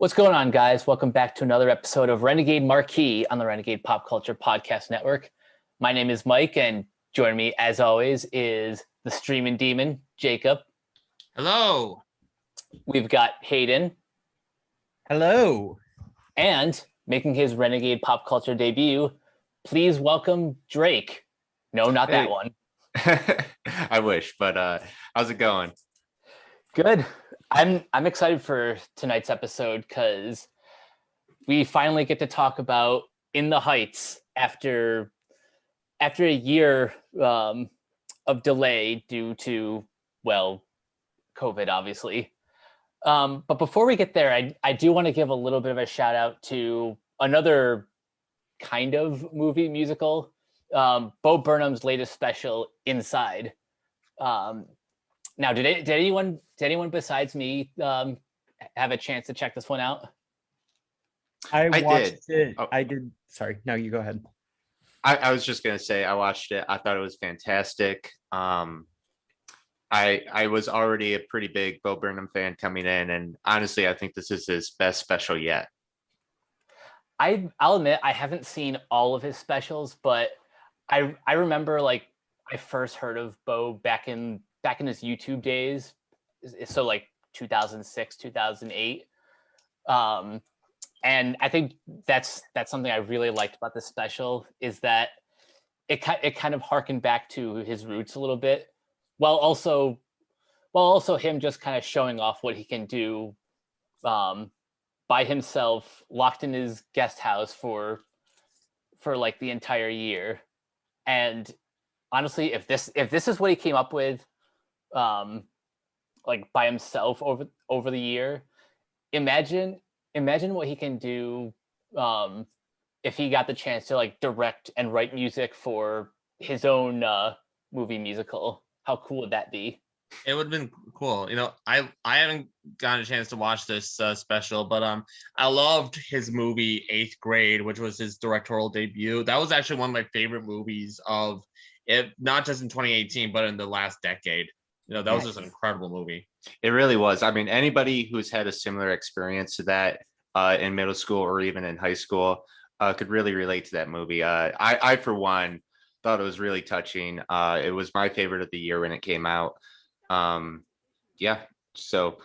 What's going on, guys? Welcome back to another episode of Renegade Marquee on the Renegade Pop Culture Podcast Network. My name is Mike, and joining me, as always, is the streaming demon, Jacob. Hello. We've got Hayden. Hello. And making his Renegade Pop Culture debut, please welcome Drake. No, not that one. I wish, but how's it going? Good. I'm excited for tonight's episode because we finally get to talk about In the Heights after a year of delay due to, well, COVID, obviously. But before we get there, I do want to give a little bit of a shout out to another kind of movie musical, Bo Burnham's latest special, Inside. Now, did anyone besides me have a chance to check this one out? I watched did. it. I did. Sorry. No, you go ahead. I was just gonna say I watched it. I thought it was fantastic. I was already a pretty big Bo Burnham fan coming in, and honestly, I think this is his best special yet. I'll admit I haven't seen all of his specials, but I remember like I first heard of Bo back in his YouTube days, so like 2006, 2008. And I think that's something I really liked about this special, is that it kind of harkened back to his roots a little bit, while also him just kind of showing off what he can do by himself, locked in his guest house for like the entire year. And honestly, if this is what he came up with, like by himself over the year, imagine what he can do if he got the chance to like direct and write music for his own movie musical. How cool would that be? It would have been cool. You know, I haven't gotten a chance to watch this special, but I loved his movie 8th Grade, which was his directorial debut. That was actually one of my favorite movies of it, not just in 2018, but in the last decade. You know, that was just an incredible movie. It really was. I mean, anybody who's had a similar experience to that in middle school or even in high school could really relate to that movie. I for one, thought it was really touching. It was my favorite of the year when it came out. So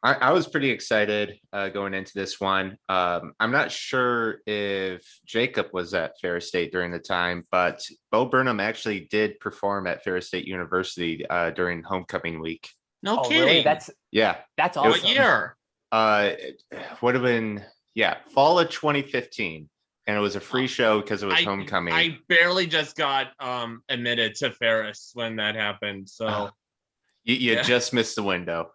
I was pretty excited going into this one. I'm not sure if Jacob was at Ferris State during the time, but Bo Burnham actually did perform at Ferris State University during homecoming week. No kidding. Really? That's awesome. What year? Would have been fall of 2015, and it was a free show because it was homecoming. I barely just got admitted to Ferris when that happened, so you just missed the window.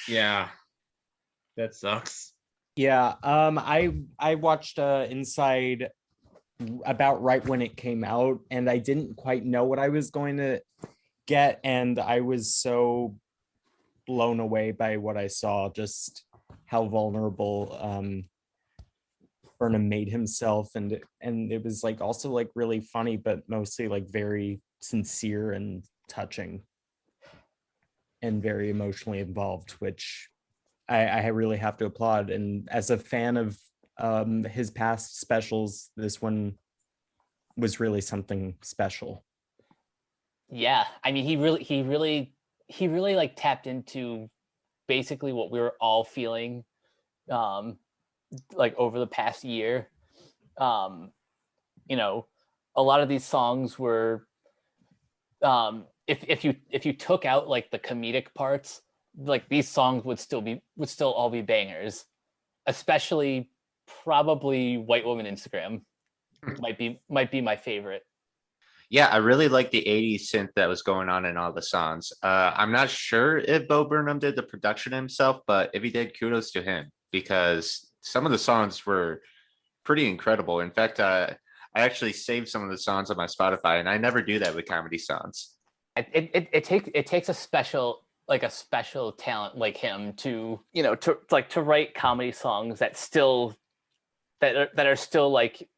Yeah, that sucks. Yeah. I watched Inside about right when it came out, and I didn't quite know what I was going to get, and I was so blown away by what I saw, just how vulnerable Burnham made himself, and it was like also like really funny, but mostly like very sincere and touching and very emotionally involved, which I really have to applaud. And as a fan of his past specials, this one was really something special. Yeah, I mean, he really like tapped into basically what we were all feeling like over the past year. You know, a lot of these songs were if you took out like the comedic parts, like these songs would still all be bangers, especially probably White Woman Instagram might be my favorite. Yeah, I really like the 80s synth that was going on in all the songs. I'm not sure if Bo Burnham did the production himself, but if he did, kudos to him, because some of the songs were pretty incredible. In fact, I actually saved some of the songs on my Spotify, and I never do that with comedy songs. It takes a special talent like him to write comedy songs that are still like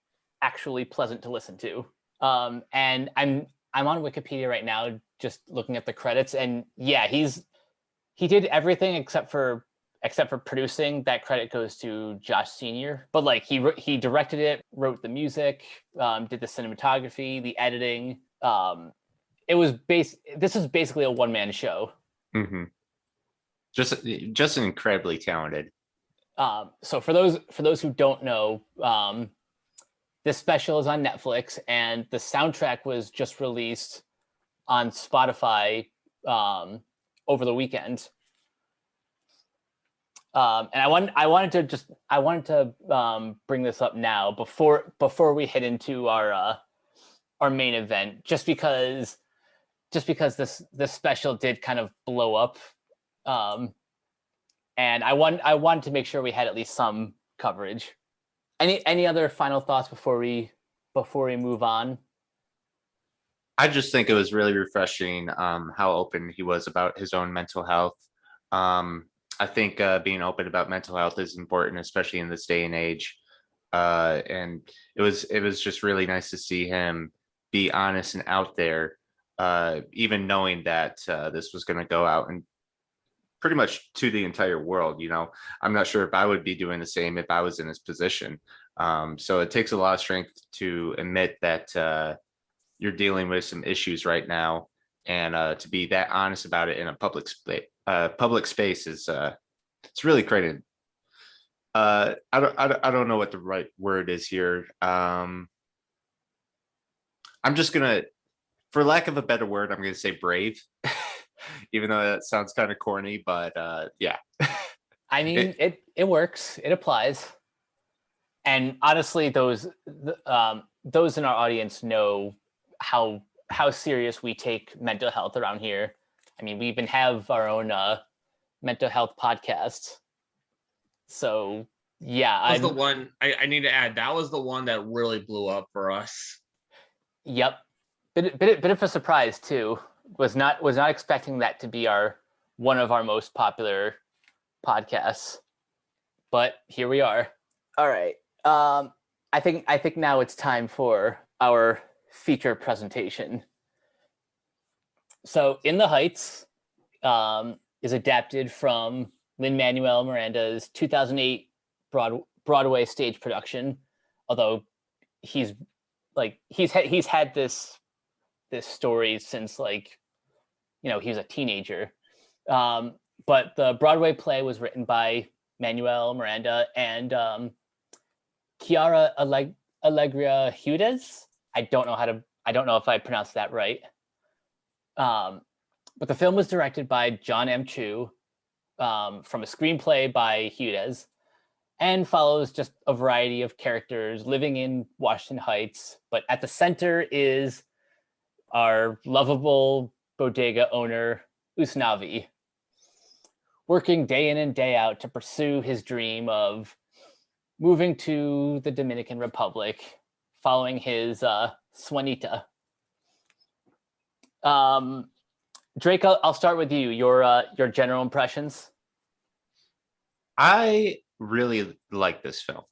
actually pleasant to listen to. And I'm on Wikipedia right now, just looking at the credits, and yeah, he did everything except for except for producing, that credit goes to Josh Sr. But like he directed it, wrote the music, did the cinematography, the editing. This is basically a one-man show. Mm-hmm. Just incredibly talented. So for those who don't know, this special is on Netflix, and the soundtrack was just released on Spotify over the weekend. And I wanted to bring this up now before we head into our main event, just because this special did kind of blow up, and I wanted to make sure we had at least some coverage. Any other final thoughts before we move on? I just think it was really refreshing how open he was about his own mental health. I think being open about mental health is important, especially in this day and age. And it was just really nice to see him be honest and out there, even knowing that this was going to go out and pretty much to the entire world. I'm not sure if I would be doing the same if I was in his position. So it takes a lot of strength to admit that you're dealing with some issues right now, and to be that honest about it in a public space is it's really great. I don't know what the right word is here. I'm just gonna, for lack of a better word, I'm gonna say brave, even though that sounds kind of corny, but yeah. I mean, it works. It applies. And honestly, those in our audience know how serious we take mental health around here. I mean, we even have our own mental health podcast. So yeah, that was the one I need to add. That was the one that really blew up for us. Yep, bit of a surprise too. Was not expecting that to be one of our most popular podcasts, but here we are. All right. I think now it's time for our feature presentation. So, In the Heights is adapted from Lin Manuel-Miranda's 2008 Broadway stage production. Although he's had this story since he was a teenager. But the Broadway play was written by Manuel-Miranda and Chiara Allegria Hudes. I don't know if I pronounced that right. But the film was directed by Jon M from a screenplay by Hudes, and follows just a variety of characters living in Washington Heights. But at the center is our lovable bodega owner, Usnavi, working day in and day out to pursue his dream of moving to the Dominican Republic, following his Swanita. Drake, I'll start with you. Your general impressions. I really like this film.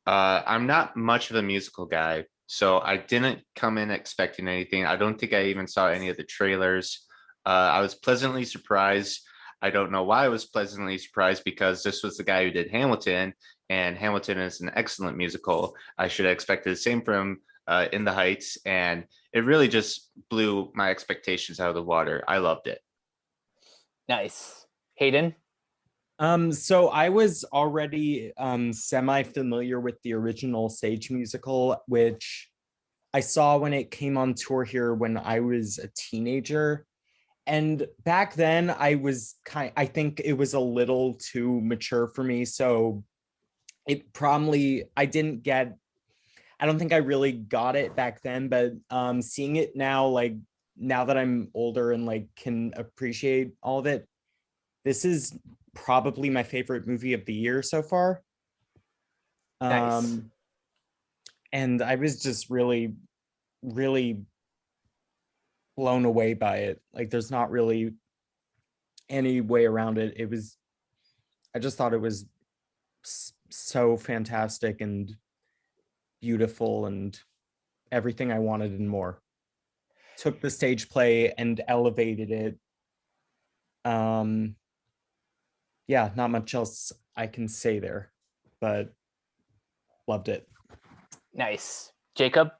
I'm not much of a musical guy, so I didn't come in expecting anything. I don't think I even saw any of the trailers. I was pleasantly surprised. I don't know why I was pleasantly surprised, because this was the guy who did Hamilton, and Hamilton is an excellent musical. I should have expected the same from In the Heights, and it really just blew my expectations out of the water. I loved it. Nice. Hayden? So I was already semi-familiar with the original stage musical, which I saw when it came on tour here when I was a teenager. And back then I think it was a little too mature for me. So I don't think I really got it back then, but seeing it now, now that I'm older and can appreciate all of it, this is probably my favorite movie of the year so far. Nice. And I was just really, really blown away by it. There's not really any way around it. I just thought it was so fantastic and beautiful and everything I wanted and more. Took the stage play and elevated it. yeah, not much else I can say there, but loved it. Nice. Jacob?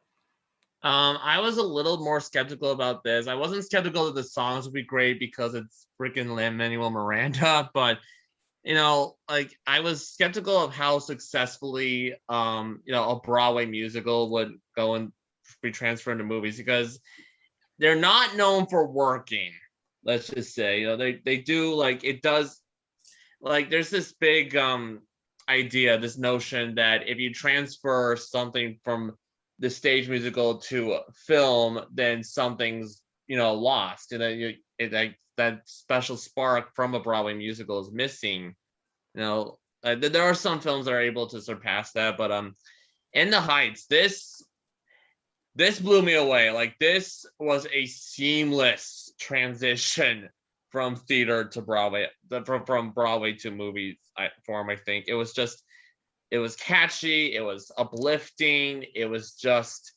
I was a little more skeptical about this. I wasn't skeptical that the songs would be great because it's freaking Lin Manuel-Miranda, but like I was skeptical of how successfully a Broadway musical would go and be transferred into movies because they're not known for working. Let's just say, they do, like, it does, like, there's this big idea, this notion that if you transfer something from the stage musical to film, then something's lost, and then that special spark from a Broadway musical is missing. There are some films that are able to surpass that, but In the Heights, this blew me away. Like, this was a seamless transition from theater to Broadway, from Broadway to movies form. I think it was catchy, it was uplifting, it was just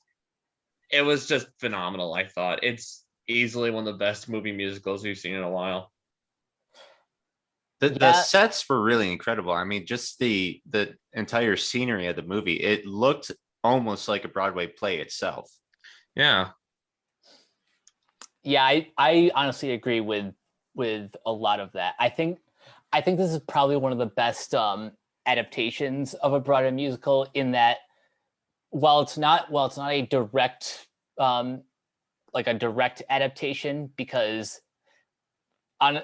phenomenal. I thought it's easily one of the best movie musicals we've seen in a while. The sets were really incredible. I mean, just the entire scenery of the movie, it looked almost like a Broadway play itself. Yeah. Yeah, I honestly agree with a lot of that. I think this is probably one of the best adaptations of a Broadway musical, in that while it's not a direct like a direct adaptation, because on,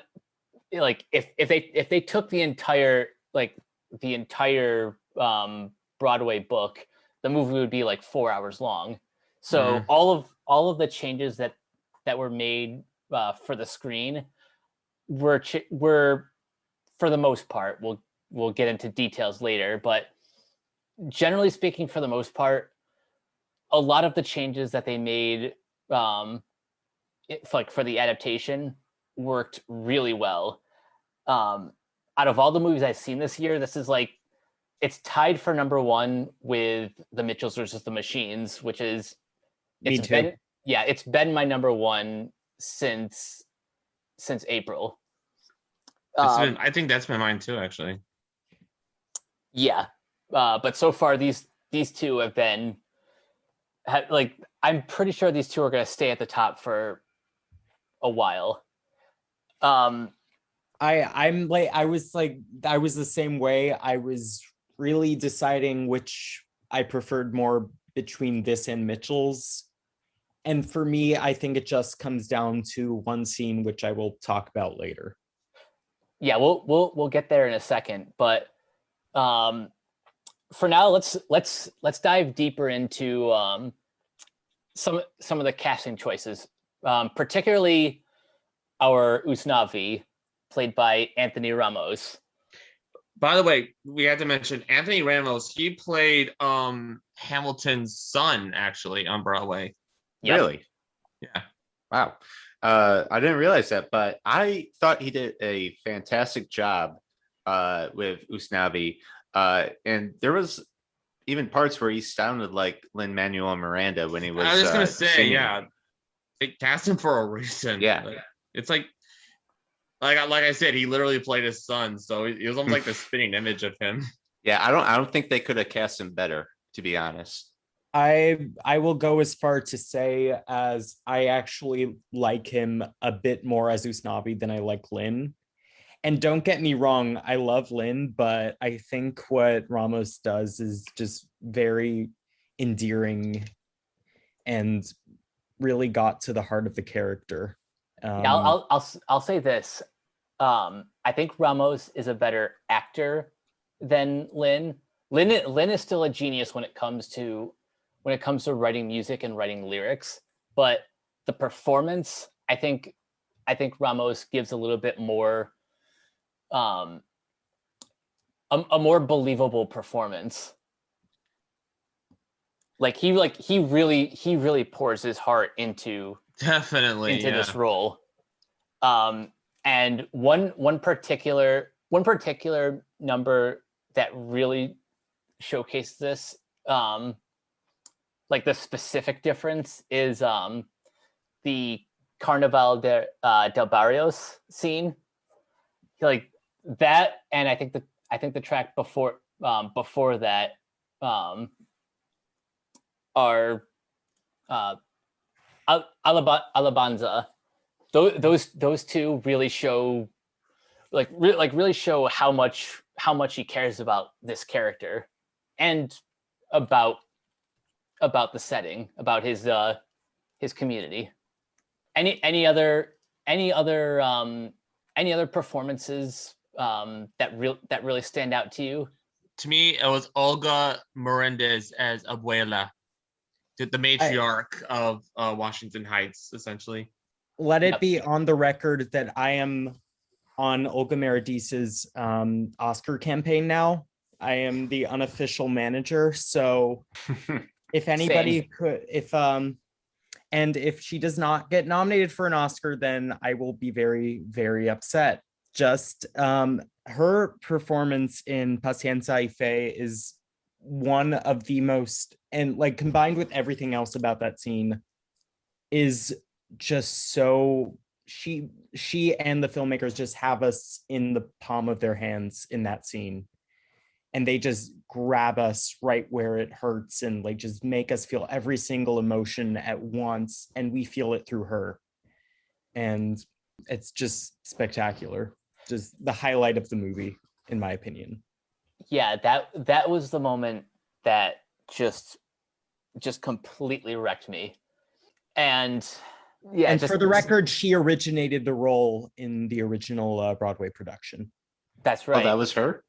like, if they took the entire Broadway book, the movie would be like 4 hours long. So all of the changes that were made for the screen were for the most part, we'll get into details later, but generally speaking, for the most part, a lot of the changes that they made for the adaptation worked really well. Out of all the movies I've seen this year, this is like, it's tied for number one with The Mitchells versus the Machines, which is it's been my number one since April. I think that's been mine too, actually. Yeah, but so far these two have been I'm pretty sure these two are going to stay at the top for a while. I was the same way. I was really deciding which I preferred more between this and Mitchell's. And for me, I think it just comes down to one scene, which I will talk about later. Yeah, we'll get there in a second, but for now, let's dive deeper into some of the casting choices, particularly our Usnavi, played by Anthony Ramos. By the way, we had to mention Anthony Ramos. He played Hamilton's son, actually, on Broadway. Yep. Really? Yeah. Wow. I didn't realize that, but I thought he did a fantastic job with Usnavi. And there was even parts where he sounded like Lin Manuel-Miranda when he was. I was just gonna say, singing. yeah, they cast him for a reason. Yeah. It's like I said, he literally played his son, so he was almost like the spitting image of him. Yeah, I don't think they could have cast him better, to be honest. I will go as far to say as I actually like him a bit more as Usnavi than I like Lin. And don't get me wrong, I love Lin, but I think what Ramos does is just very endearing and really got to the heart of the character. I'll say this. I think Ramos is a better actor than Lin. Lin is still a genius when it comes to writing music and writing lyrics, but the performance, I think Ramos gives a little bit more, a more believable performance. He really pours his heart into this role. And one particular number that really showcased this, the specific difference, is the Carnaval del Barrios scene. that, and I think the track before that are Alabanza. Those two really show really show how much he cares about this character and about the setting, about his community. Any other performances that really stand out to you? To me, it was Olga Morendez as Abuela, the matriarch of Washington Heights, essentially. Let it be on the record that I am on Olga Meredith's Oscar campaign now. I am the unofficial manager. So if anybody could, and if she does not get nominated for an Oscar, then I will be very, very upset. Just her performance in Paciencia y Fe is one of the most, and like combined with everything else about that scene, is just so, she and the filmmakers just have us in the palm of their hands in that scene, and they just grab us right where it hurts and like just make us feel every single emotion at once, and we feel it through her, and it's just spectacular. Just the highlight of the movie, in my opinion. Yeah, that was the moment that just completely wrecked me. And yeah, and for the record, she originated the role in the original Broadway production. That's right. Oh, that was her?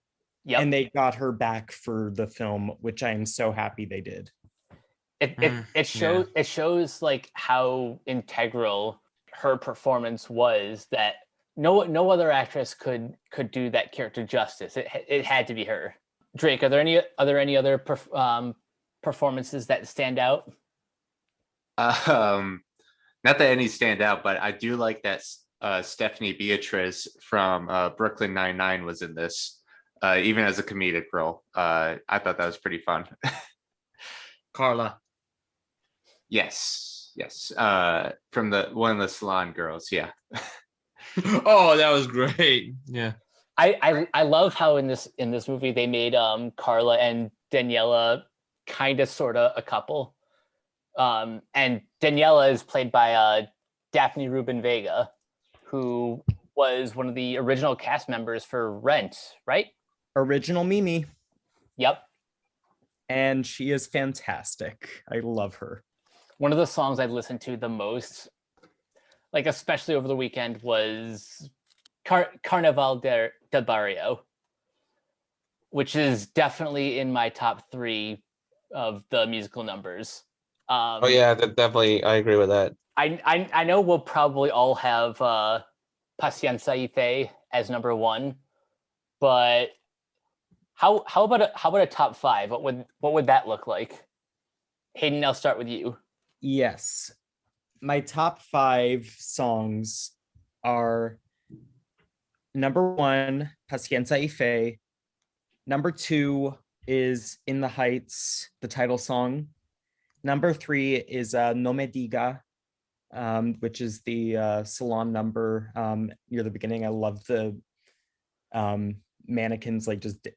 Yep. And they got her back for the film, which I am so happy they did. It shows like how integral her performance was, that no other actress could do that character justice. It had to be her. Drake, are there any other performances that stand out? Not that any stand out, but I do like that Stephanie Beatriz from Brooklyn Nine-Nine was in this, even as a comedic role. I thought that was pretty fun. Carla. Yes. From one of the salon girls, yeah. Oh, that was great. Yeah. I love how in this movie they made Carla and Daniela kind of sort of a couple. And Daniela is played by Daphne Rubin Vega, who was one of the original cast members for Rent, right? Original Mimi. Yep. And she is fantastic. I love her. One of the songs I've listened to the most, like especially over the weekend, was Carnaval del Barrio, which is definitely in my top 3 of the musical numbers. Oh yeah, definitely, I agree with that. I know we'll probably all have Paciencia y Fe as number 1, but how about a top 5? What would that look like? Hayden, I'll start with you. Yes, my top 5 songs are: number 1, Paciencia y Fe. Number 2 is In the Heights, the title song. Number 3 is No Me Diga, which is the salon number near the beginning. I love the mannequins like just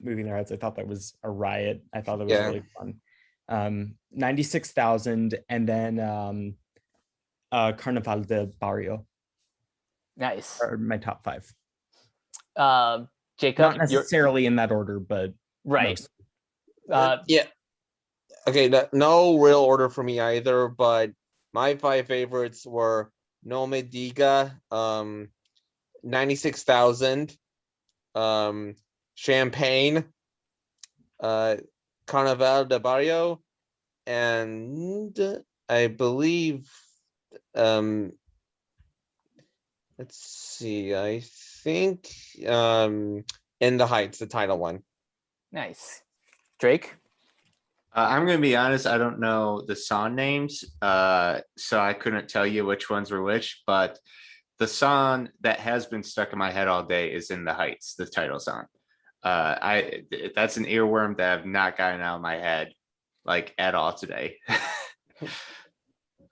moving their heads. I thought that was a riot. I thought that was really fun. 96,000, and then Carnaval del Barrio. Nice. Are my top 5. Jacob, not necessarily in that order, but right. Yeah. Okay, no real order for me either, but my 5 favorites were No Me Diga, 96,000, Champagne, Carnaval de Barrio, and I believe, let's see, I think In the Heights, the title one. Nice. Drake? I'm going to be honest, I don't know the song names, so I couldn't tell you which ones were which, but the song that has been stuck in my head all day is In the Heights, the title song. That's an earworm that I've not gotten out of my head like at all today.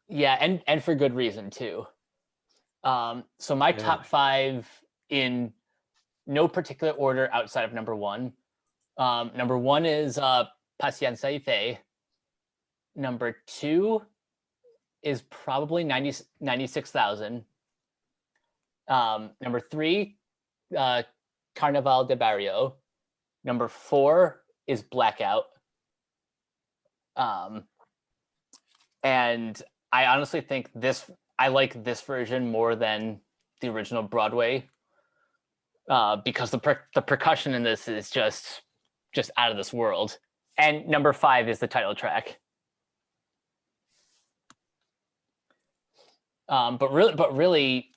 Yeah, and for good reason too. So my top 5 in no particular order outside of number one. Number one is Paciencia y Fe. Number two is probably 96,000. Number three, Carnaval de Barrio. Number four is Blackout. And I honestly think I like this version more than the original Broadway, because the percussion in this is just out of this world. And number five is the title track. But really,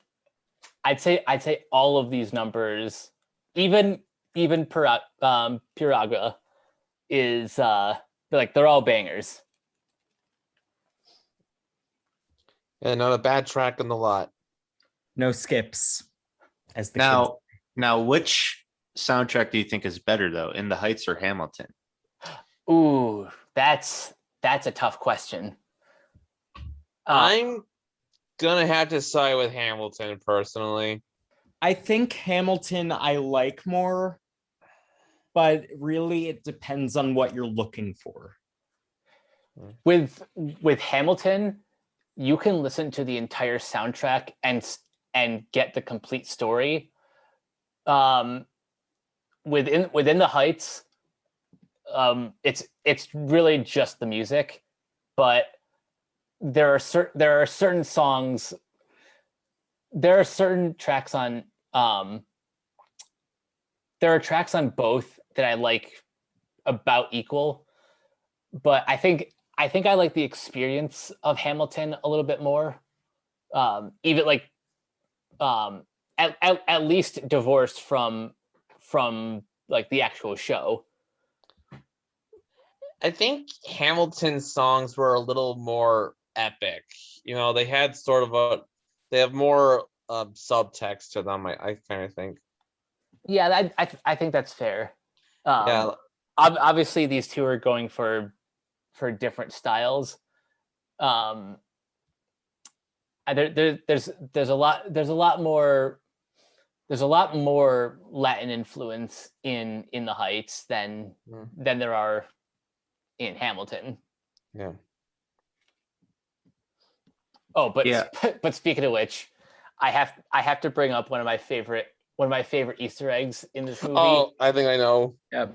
I'd say all of these numbers, even Piraga, is they're all bangers. And not a bad track in the lot. No skips. As the now, which soundtrack do you think is better though, In the Heights or Hamilton? Ooh, that's a tough question. I'm gonna have to side with Hamilton personally. I think Hamilton I like more, but really it depends on what you're looking for. With Hamilton, you can listen to the entire soundtrack and get the complete story. Within the Heights, it's really just the music, but there are certain songs, there are certain tracks on there are tracks on both that I like about equal, but I think I like the experience of Hamilton a little bit more, even like at least divorced from like the actual show. I think Hamilton's songs were a little more epic. You know, they had they have more subtext to them. I kind of think. Yeah, I think that's fair. Yeah. Obviously, these two are going for different styles. There's a lot more Latin influence in the Heights than there are in Hamilton. Yeah. Oh, but speaking of which, I have to bring up one of my favorite Easter eggs in this movie. Oh, I think I know. Yeah.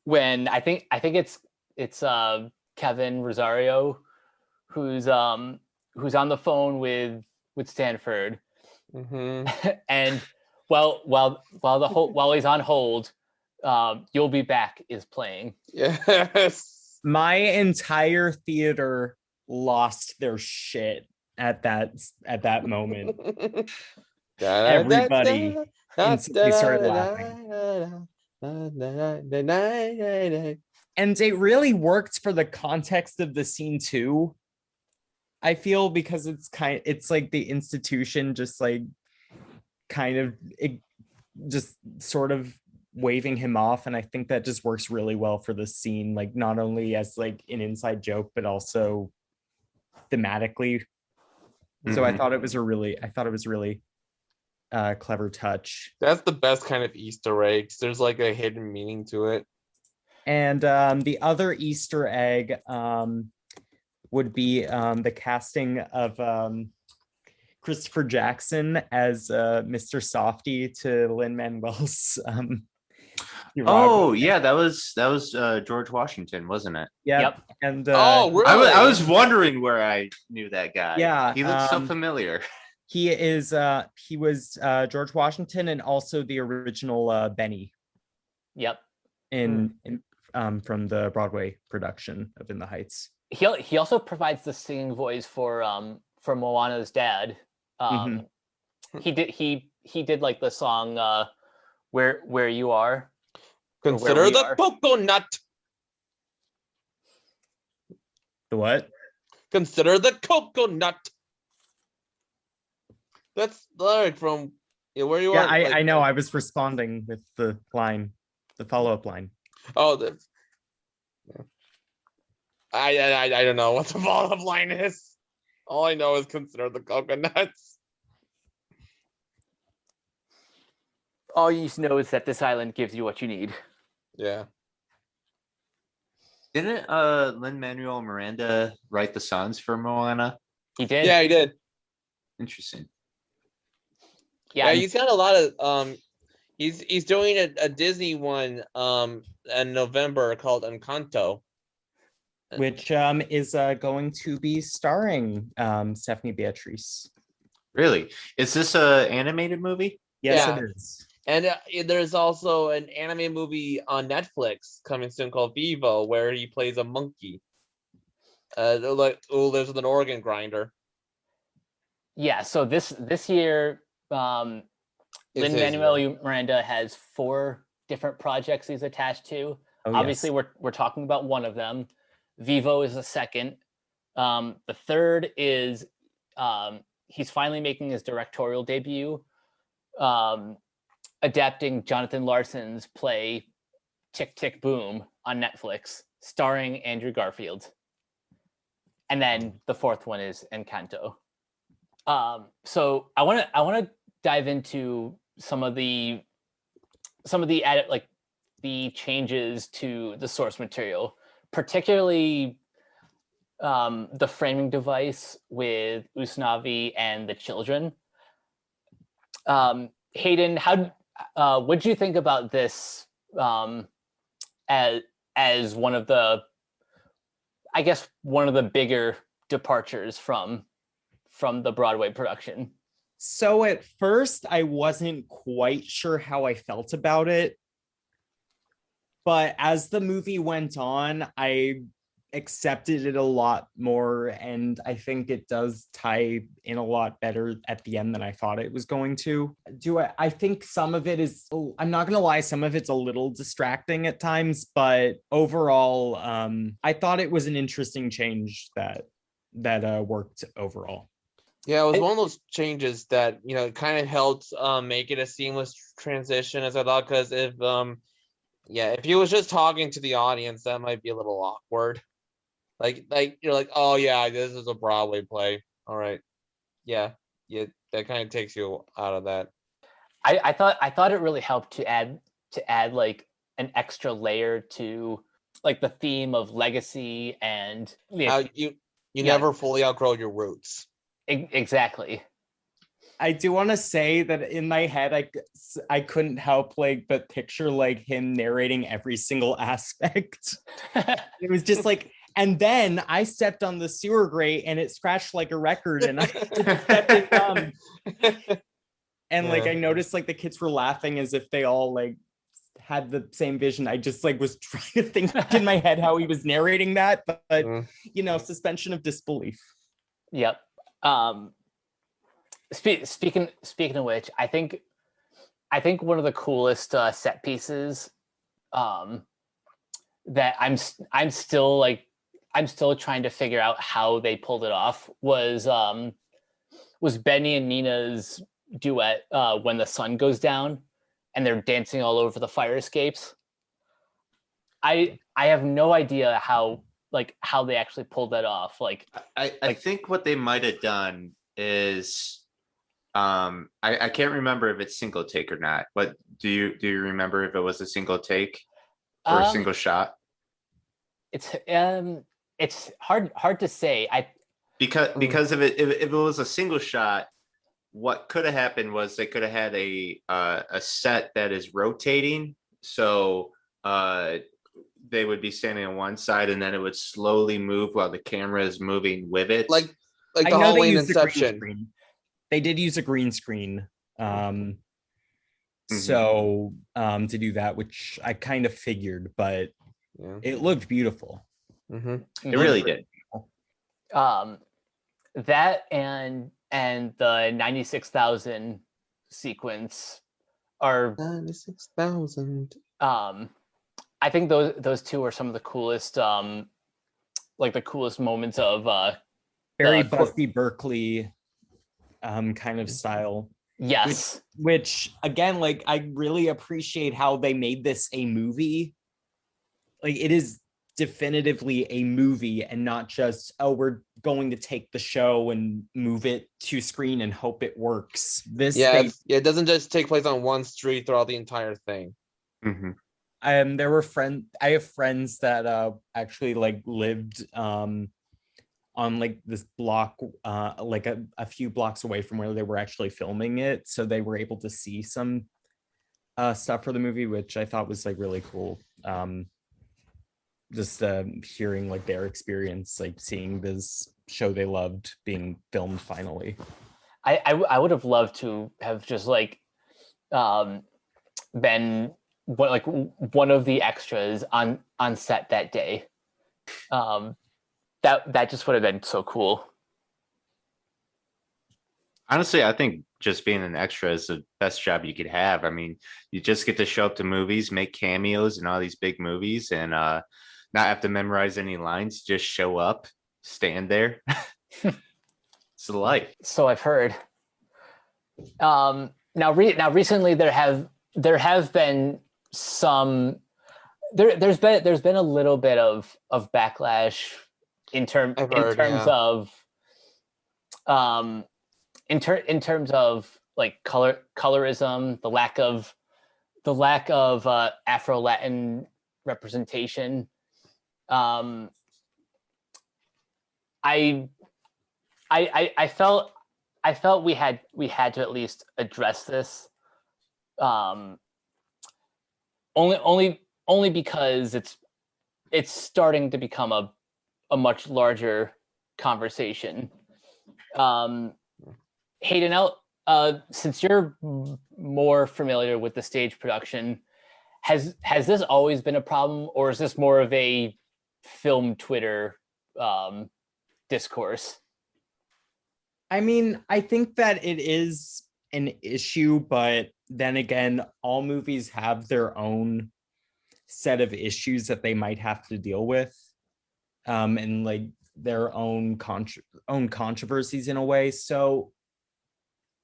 When I think it's Kevin Rosario who's on the phone with Stanford, and while he's on hold, "You'll Be Back" is playing. Yes. My entire theater lost their shit at that moment. Everybody instantly started laughing. And it really worked for the context of the scene too. I feel, because it's like the institution just like kind of just sort of waving him off, and I think that just works really well for the scene, like not only as like an inside joke but also thematically. So I thought it was a really clever touch. That's the best kind of Easter egg. There's like a hidden meaning to it. And the other Easter egg would be the casting of Christopher Jackson as Mr. Softy to Lin Manuel's. Oh yeah, that was George Washington, wasn't it? Yep. And really? I was wondering where I knew that guy. Yeah, he looks so familiar. He was George Washington and also the original Benny. Yep. In from the Broadway production of In the Heights. He also provides the singing voice for Moana's dad. He did like the song Where You Are. Consider the coconut. The what? Consider the coconut. That's like from Where You Are. Yeah, I know. I was responding with the line, the follow-up line. Oh, I don't know what the follow-up line is. All I know is consider the coconuts. All you know is that this island gives you what you need. Yeah. Didn't Lin Manuel-Miranda write the songs for Moana? He did. Yeah, he did. Interesting. Yeah, he's got a lot of he's doing a Disney one in November called Encanto. which is going to be starring Stephanie Beatrice. Really? Is this a animated movie? Yes, Yeah. it is. And there's also an anime movie on Netflix coming soon called Vivo, where he plays a monkey. Like who lives with an organ grinder. Yeah. So this year, Is Lin his year. Manuel-Miranda has 4 different projects he's attached to. Oh, Obviously, yes. we're talking about one of them. Vivo is the second. The third is he's finally making his directorial debut, adapting Jonathan Larson's play Tick Tick Boom on Netflix, starring Andrew Garfield. And then the fourth one is Encanto. So I want to dive into some of the added, the changes to the source material, particularly the framing device with Usnavi and the children. Hayden, what did you think about this as one of the, I guess, one of the bigger departures from the Broadway production? So at first, I wasn't quite sure how I felt about it. But as the movie went on, I accepted it a lot more. And I think it does tie in a lot better at the end than I thought it was going to. I think some of it is, I'm not going to lie, some of it's a little distracting at times. But overall, I thought it was an interesting change that worked overall. Yeah, it was one of those changes that, kind of helped make it a seamless transition, as I thought, because if he was just talking to the audience, that might be a little awkward. Like you're like, oh yeah, this is a Broadway play. All right. Yeah, that kind of takes you out of that. I thought it really helped to add like an extra layer to like the theme of legacy and you never fully outgrow your roots. Exactly. I do want to say that in my head, I couldn't help but picture him narrating every single aspect. It was just and then I stepped on the sewer grate and it scratched like a record, and I stepped it down. And I noticed the kids were laughing as if they all had the same vision. I just was trying to think in my head how he was narrating that, but suspension of disbelief. Yep. Speaking of which, I think one of the coolest set pieces that I'm still trying to figure out how they pulled it off was Benny and Nina's duet when the sun goes down and they're dancing all over the fire escapes. I have no idea how they actually pulled that off. I think what they might have done is I can't remember if it's single take or not, but do you remember if it was a single take or a single shot? It's hard to say. Because if it was a single shot, what could have happened was they could have had a set that is rotating, so they would be standing on one side and then it would slowly move while the camera is moving with it. Like the hallway in Inception. They did use a green screen to do that, which I kind of figured, but it looked beautiful. It really did. That and the 96,000 sequence are 96,000. I think those two are some of the coolest the coolest moments of very Busby Berkeley kind of style. Yes. Which again, I really appreciate how they made this a movie. It is definitively a movie and not just, oh, we're going to take the show and move it to screen and hope it works. It doesn't just take place on one street throughout the entire thing. Mm-hmm. I have friends that actually like lived on like this block, like a few blocks away from where they were actually filming it, so they were able to see some stuff for the movie, which I thought was like really cool. Just hearing like their experience, like seeing this show they loved being filmed finally. I would have loved to have just like been one of the extras on set that day. That just would have been so cool. Honestly, I think just being an extra is the best job you could have. I mean, you just get to show up to movies, make cameos in all these big movies, and not have to memorize any lines. Just show up, stand there. It's the life. So I've heard. Now recently there have been some. There's been a little bit of backlash in terms of like colorism, the lack of Afro-Latin representation. I felt we had to at least address this. Only because it's starting to become a much larger conversation. Hayden, since you're more familiar with the stage production, has this always been a problem, or is this more of a film Twitter discourse? I mean, I think that it is an issue, but then again, all movies have their own set of issues that they might have to deal with, and like their own controversies in a way. So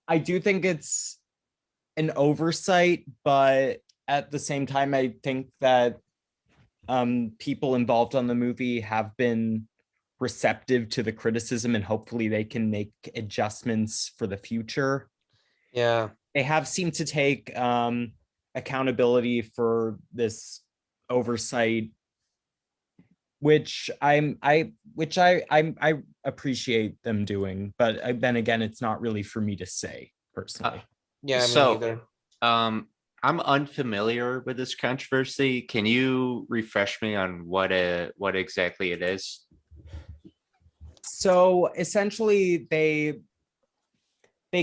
I do think it's an oversight, but at the same time, I think that people involved on the movie have been receptive to the criticism, and hopefully they can make adjustments for the future. Yeah, they have seemed to take accountability for this oversight, which I appreciate them doing, but then again, it's not really for me to say personally. yeah, me neither. I'm unfamiliar with this controversy. Can you refresh me on what exactly it is? So essentially, they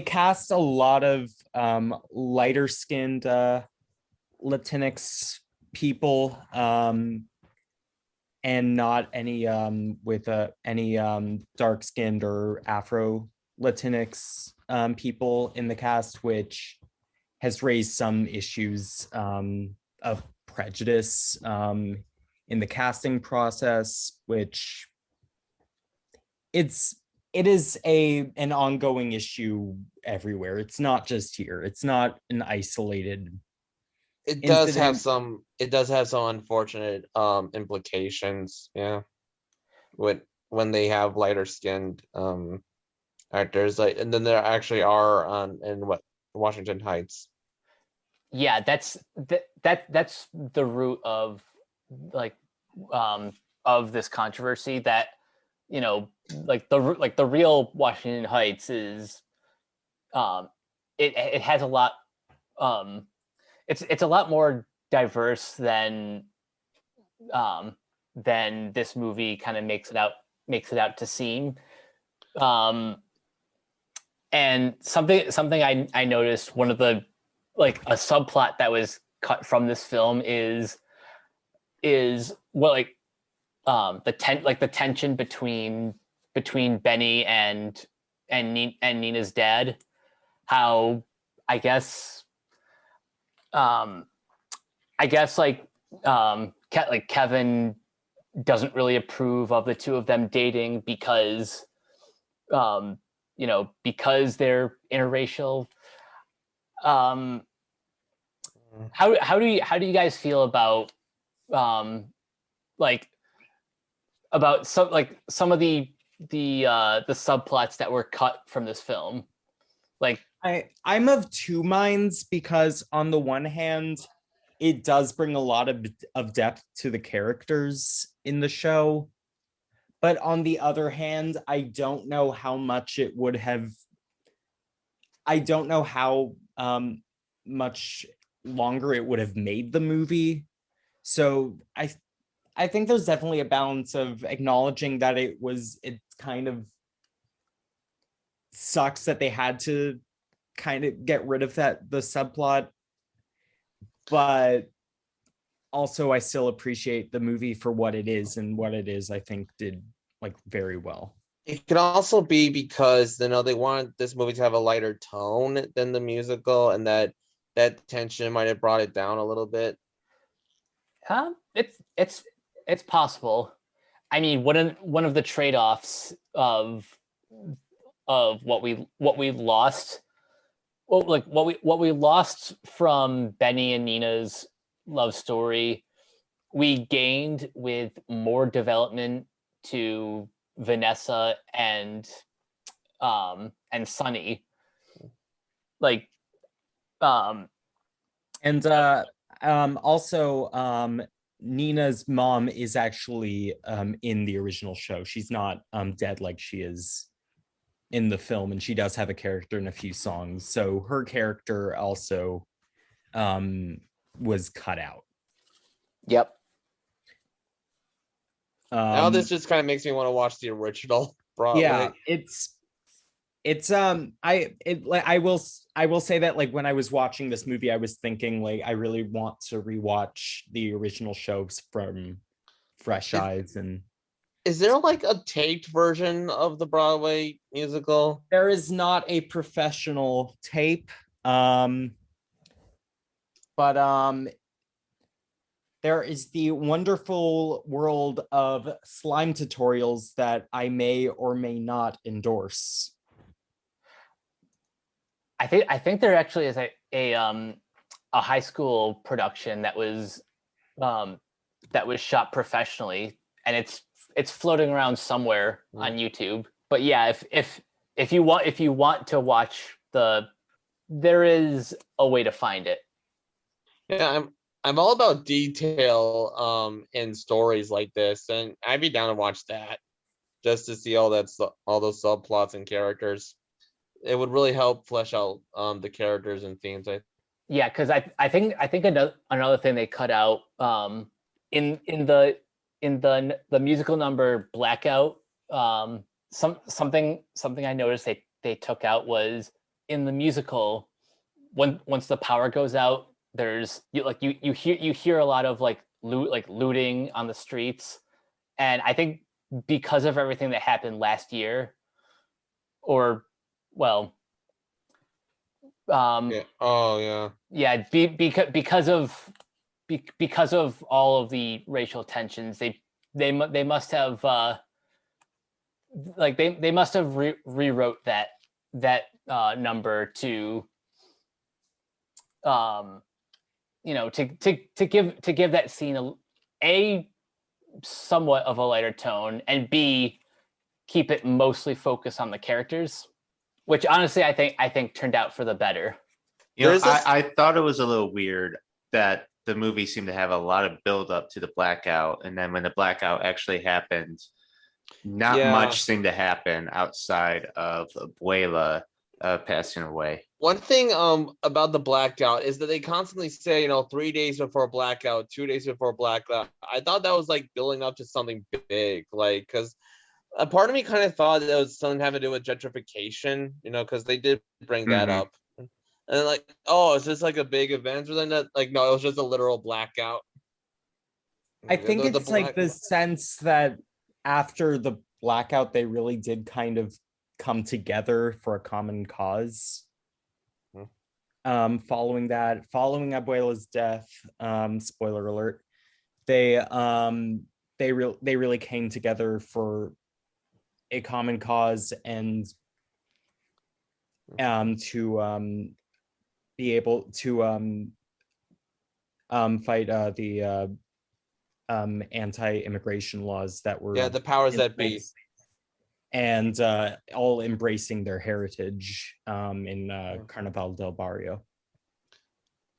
cast a lot of lighter skinned Latinx people, and not any with any dark skinned or Afro Latinx people in the cast, which has raised some issues of prejudice in the casting process, which it is an ongoing issue everywhere. It's not just here. It's not an isolated. It does have some unfortunate implications. Yeah, when they have lighter skinned actors, like, and then there actually are in Washington Heights. Yeah, that's the root of of this controversy, that the real Washington Heights is it has a lot it's a lot more diverse than this movie kind of makes it out to seem. And something I noticed, one of the a subplot that was cut from this film is what the tension between Benny and Nina's dad. How Kevin doesn't really approve of the two of them dating because because they're interracial. How do you guys feel about about some of the subplots that were cut from this film. Like I'm of two minds, because on the one hand, it does bring a lot of depth to the characters in the show. But on the other hand, I don't know how much it would have. I don't know how much longer it would have made the movie. So I think there's definitely a balance of acknowledging that it kind of sucks that they had to kind of get rid of the subplot, but also I still appreciate the movie for what it is, and what it is I think did like very well. It could also be because they wanted this movie to have a lighter tone than the musical, and that tension might have brought it down a little bit. It's possible. I mean, one of the trade-offs of what we lost, well, like what we lost from Benny and Nina's love story, we gained with more development to Vanessa and Sunny. Like and also Nina's mom is actually in the original show. She's not dead like she is in the film, and she does have a character in a few songs. So her character also was cut out. Yep. Now this just kind of makes me want to watch the original Broadway. Yeah, I will say that, like, when I was watching this movie, I was thinking, like, I really want to rewatch the original shows from fresh eyes. And is there like a taped version of the Broadway musical? There is not a professional tape, but there is the wonderful world of slime tutorials that I may or may not endorse. I think there actually is a high school production that was shot professionally, and it's floating around somewhere on YouTube. But yeah, if you want to watch there is a way to find it. Yeah, I'm all about detail in stories like this, and I'd be down to watch that just to see all those subplots and characters. It would really help flesh out the characters and themes. Yeah, because I think another thing they cut out in the musical number Blackout, something I noticed they took out was, in the musical, once the power goes out, there's you hear a lot of looting on the streets, and I think because of everything that happened last year, or well, because of all of the racial tensions, they must have they must have rewrote that number to to give that scene a somewhat of a lighter tone, and B, keep it mostly focused on the characters, which honestly I think turned out for the better. I thought it was a little weird that the movie seemed to have a lot of build up to the blackout, and then when the blackout actually happened, not much seemed to happen outside of Abuela passing away. One thing about the blackout is that they constantly say, 3 days before blackout, 2 days before blackout. I thought that was like building up to something big, like, because a part of me kind of thought it was something having to do with gentrification, because they did bring that up. And like, oh, it's just like a big event, or then that, like, no, it was just a literal blackout. I think it's like the sense that after the blackout, they really did kind of come together for a common cause. Following Abuela's death, spoiler alert, they really came together for a common cause, and to be able to fight anti-immigration laws that were Yeah, the powers in that be. place, and all embracing their heritage in Carnaval del Barrio.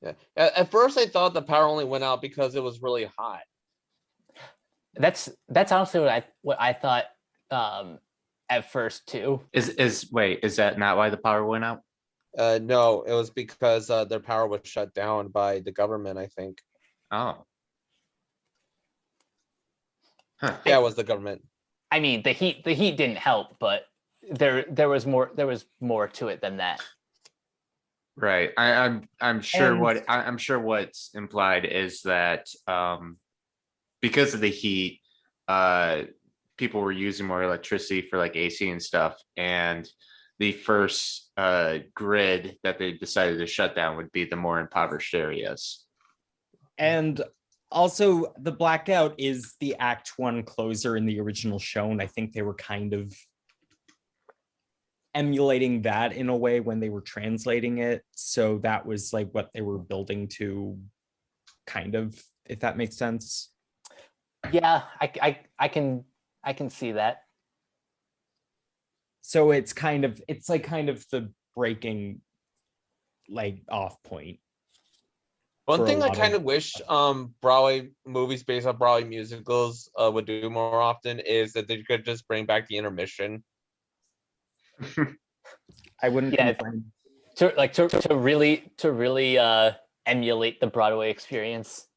Yeah. At first, I thought the power only went out because it was really hot. That's honestly what I thought at first too. Is that not why the power went out? No, it was because their power was shut down by the government, I think. Oh. Huh. Yeah, it was the government. I mean, the heat didn't help, but there was more to it than that. Right. I'm sure And- I'm sure what's implied is that because of the heat, people were using more electricity for like AC and stuff, and the first grid that they decided to shut down would be the more impoverished areas. And also, the blackout is the Act 1 closer in the original show, and I think they were kind of emulating that in a way when they were translating it. So that was like what they were building to, kind of, if that makes sense. Yeah, I can see that. So it's like kind of the breaking like off point. One for a thing I lot kind of- of wish Broadway movies based on Broadway musicals would do more often is that they could just bring back the intermission. I wouldn't Yeah. complain. To really emulate the Broadway experience.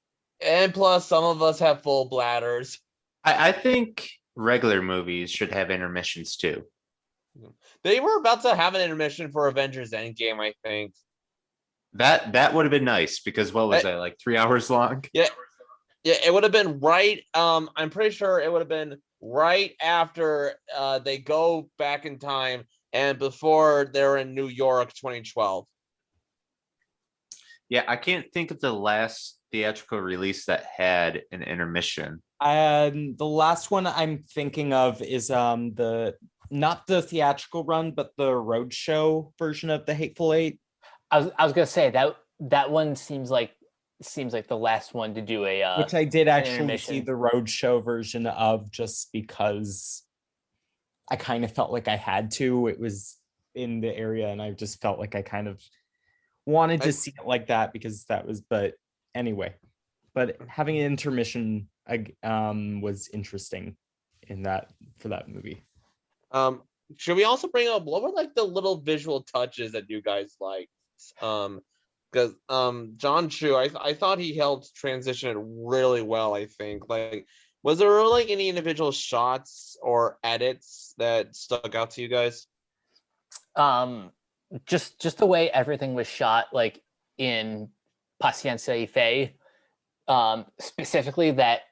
And plus, some of us have full bladders. I think regular movies should have intermissions too. They were about to have an intermission for Avengers Endgame, I think. That would have been nice because what was that, like 3 hours long? Yeah, it would have been right. I'm pretty sure it would have been right after they go back in time and before they're in New York 2012. Yeah, I can't think of the last theatrical release that had an intermission. The last one I'm thinking of is not the theatrical run, but the roadshow version of the Hateful Eight. I was gonna say that one seems like the last one to do a Which I did actually see intermission. the roadshow version of, just because I kind of felt like I had to. It was in the area, and I just felt like I kind of wanted to see it like that because that was. But anyway, but having an intermission was interesting in that for that movie. Should we also bring up what were like the little visual touches that you guys liked? Because John Chu, I thought he helped transition it really well. I think, like, was there like any individual shots or edits that stuck out to you guys? Just the way everything was shot, like in Paciencia y Fe, specifically that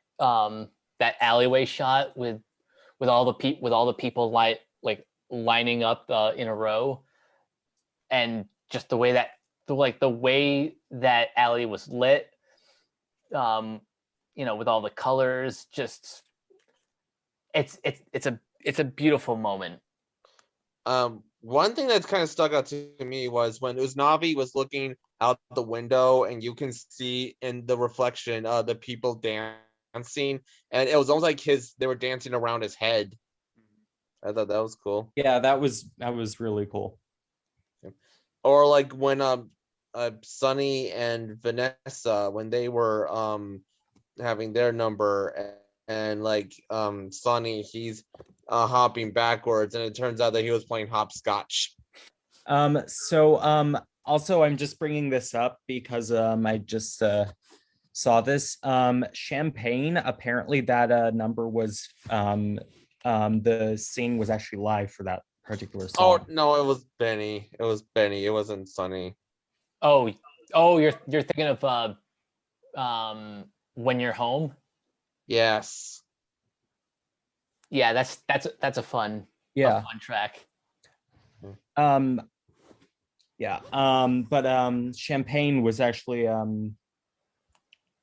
alleyway shot with all the people lining up in a row, and just the way that alley was lit, with all the colors, just it's a beautiful moment. One thing that's kind of stuck out to me was when Usnavi was looking out the window and you can see in the reflection the people dancing, and it was almost like they were dancing around his head. I thought that was cool. Yeah, that was really cool. Or like when Sunny and Vanessa, when they were having their number, and like Sunny, he's hopping backwards, and it turns out that he was playing hopscotch. Also, I'm just bringing this up because I just saw this. Champagne, apparently that number was the scene was actually live for that particular Oh song. no, it was Benny. It was Benny. It wasn't Sunny. Oh, you're thinking of When You're Home. Yes. Yeah, that's a fun track. But Champagne was actually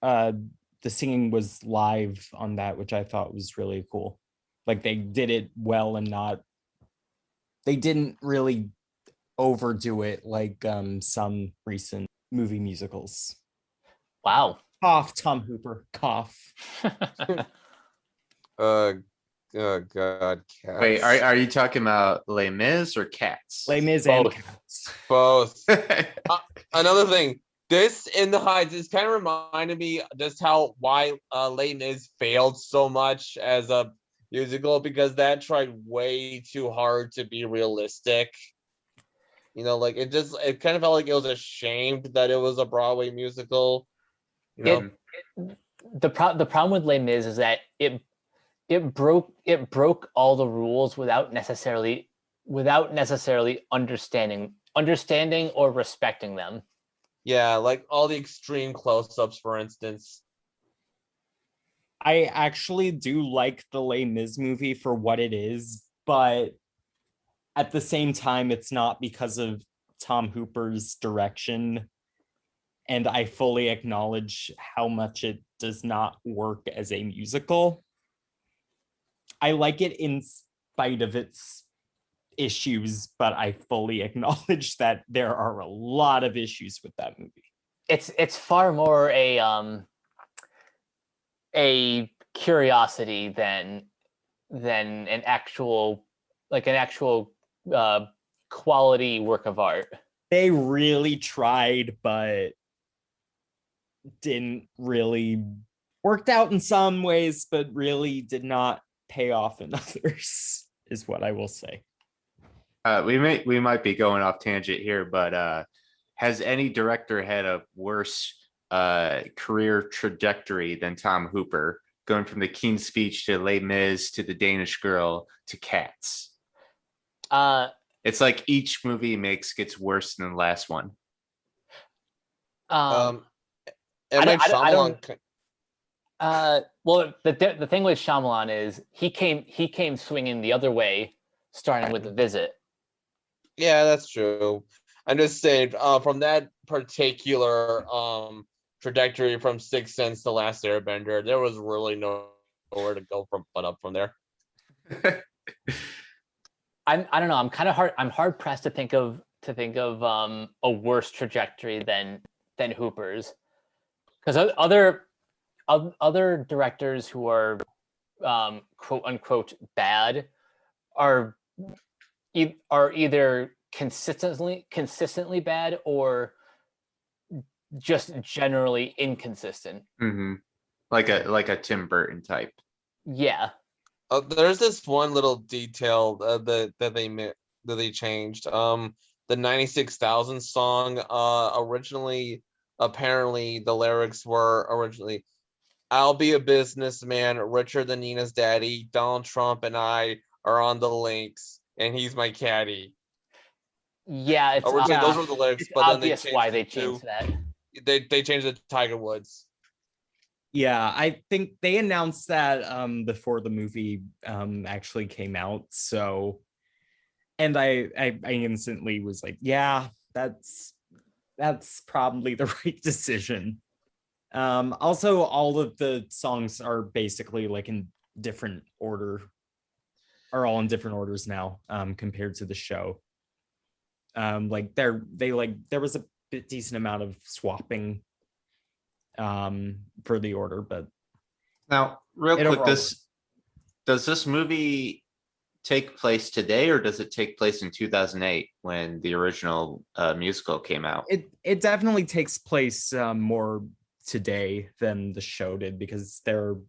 the singing was live on that, which I thought was really cool. Like they did it well and they didn't really overdo it like some recent movie musicals. Wow. Cough, Tom Hooper. Cough. Oh God, cats. Wait, are you talking about Les Mis or Cats? Les Mis and Both. Cats. Both. Another thing, this In the Heights is kind of reminded me just why Les Mis failed so much as a musical, because that tried way too hard to be realistic. Like it kind of felt like it was ashamed that it was a Broadway musical. The problem with Les Mis is that it broke all the rules without necessarily understanding or respecting them. Yeah, like all the extreme close-ups, for instance. I actually do like the Les Mis movie for what it is, but at the same time, it's not because of Tom Hooper's direction. And I fully acknowledge how much it does not work as a musical. I like it in spite of its issues, but I fully acknowledge that there are a lot of issues with that movie. It's far more a curiosity than an actual quality work of art. They really tried, but didn't really worked out in some ways, but really did not pay off in others, is what I will say. We might be going off tangent here, but has any director had a worse career trajectory than Tom Hooper, going from The King's Speech to Les Mis to The Danish Girl to Cats? It's like each movie gets worse than the last one. Well, the thing with Shyamalan is he came swinging the other way, starting with The Visit. Yeah, that's true. I'm just saying, from that particular trajectory from Sixth Sense to Last Airbender, there was really nowhere to go but up from there. I don't know. I'm hard pressed to think of a worse trajectory than Hooper's, because other directors who are quote unquote bad are either consistently bad or just generally inconsistent. Mm-hmm. Like a Tim Burton type. Yeah. There's this one little detail that they changed. The 96,000 song, originally, apparently the lyrics were originally, "I'll be a businessman richer than Nina's daddy. Donald Trump and I are on the links, and he's my caddy." Yeah, it's originally those were the lyrics, but then obvious why they changed that. They changed it to Tiger Woods. Yeah, I think they announced that before the movie actually came out. So, and I instantly was like, yeah, that's probably the right decision. Also, all of the songs are basically like in different order, are all in different orders now, compared to the show. Like there was a decent amount of swapping for the order, but now real quick, does this movie take place today, or does it take place in 2008 when the original musical came out? It definitely takes place more today than the show did, because there are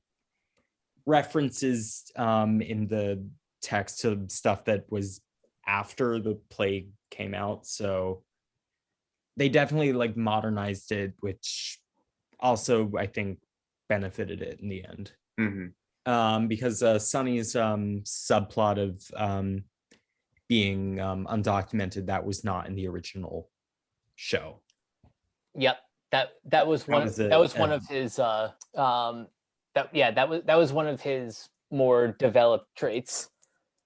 references in the text to stuff that was after the play came out, so they definitely like modernized it, which also I think benefited it in the end. Mm-hmm. Because Sonny's subplot of being undocumented, that was not in the original show. Yep, that was one of his more developed traits.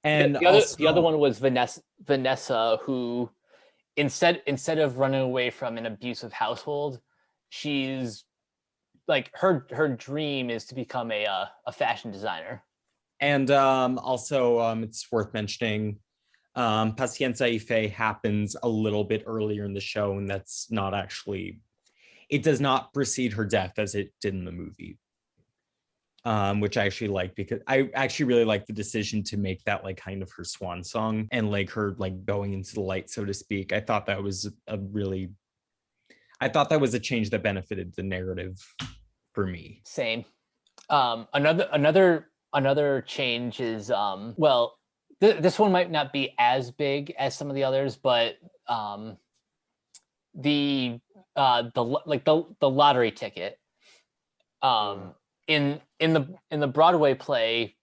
And the other one was Vanessa, who instead of running away from an abusive household, she's like her dream is to become a fashion designer. And also it's worth mentioning, Paciencia y Fe happens a little bit earlier in the show, and that's not actually it does not precede her death as it did in the movie. Which I actually like, because I actually really like the decision to make that like kind of her swan song and like her like going into the light, so to speak. I thought that was a change that benefited the narrative for me. Same. Another change is this one might not be as big as some of the others, but the lottery ticket. In the Broadway play,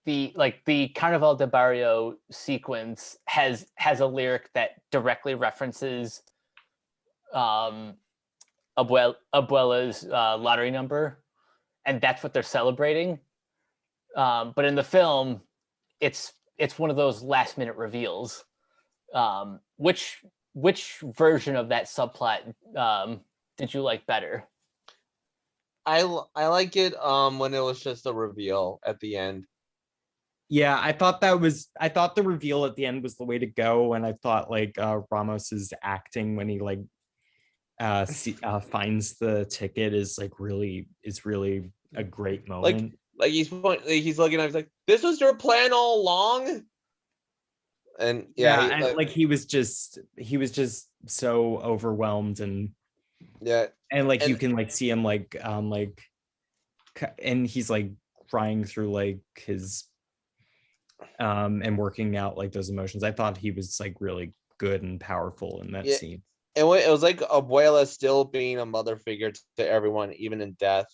the Carnaval de Barrio sequence has a lyric that directly references Abuela's lottery number, and that's what they're celebrating. But in the film, it's one of those last minute reveals. Which version of that subplot did you like better? I like it when it was just a reveal at the end. Yeah, I thought the reveal at the end was the way to go, and I thought like Ramos's acting when he like finds the ticket is really a great moment. Like he's looking at, he's like, "This was your plan all along." And he was just so overwhelmed, and you can like see him and he's like crying through like his and working out like those emotions. I thought he was like really good and powerful in that scene. And it was like Abuela still being a mother figure to everyone, even in death.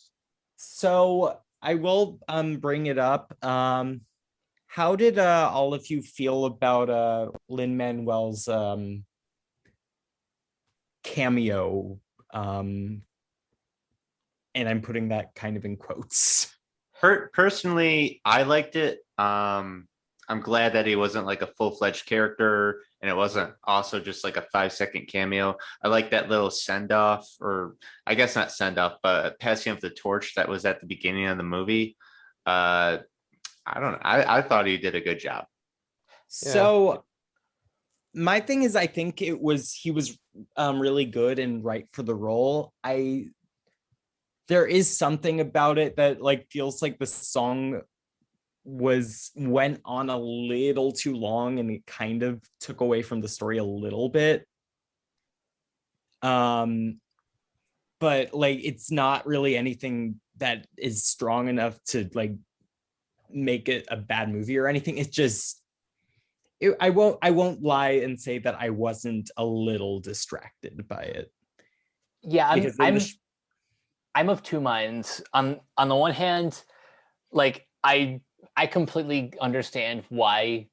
So I will bring it up. How did all of you feel about Lin Manuel's cameo? And I'm putting that kind of in quotes. Personally, I liked it. I'm glad that he wasn't like a full-fledged character, and it wasn't also just like a 5-second cameo. I like that little send-off, or I guess not send-off, but passing of the torch that was at the beginning of the movie. I don't know. I thought he did a good job. So my thing is, I think he was really good and right for the role. There is something about it that like feels like the song went on a little too long, and it kind of took away from the story a little bit. But like it's not really anything that is strong enough to like make it a bad movie or anything. It's just I won't lie and say that I wasn't a little distracted by it. Yeah, I'm of two minds. On the one hand, like I completely understand why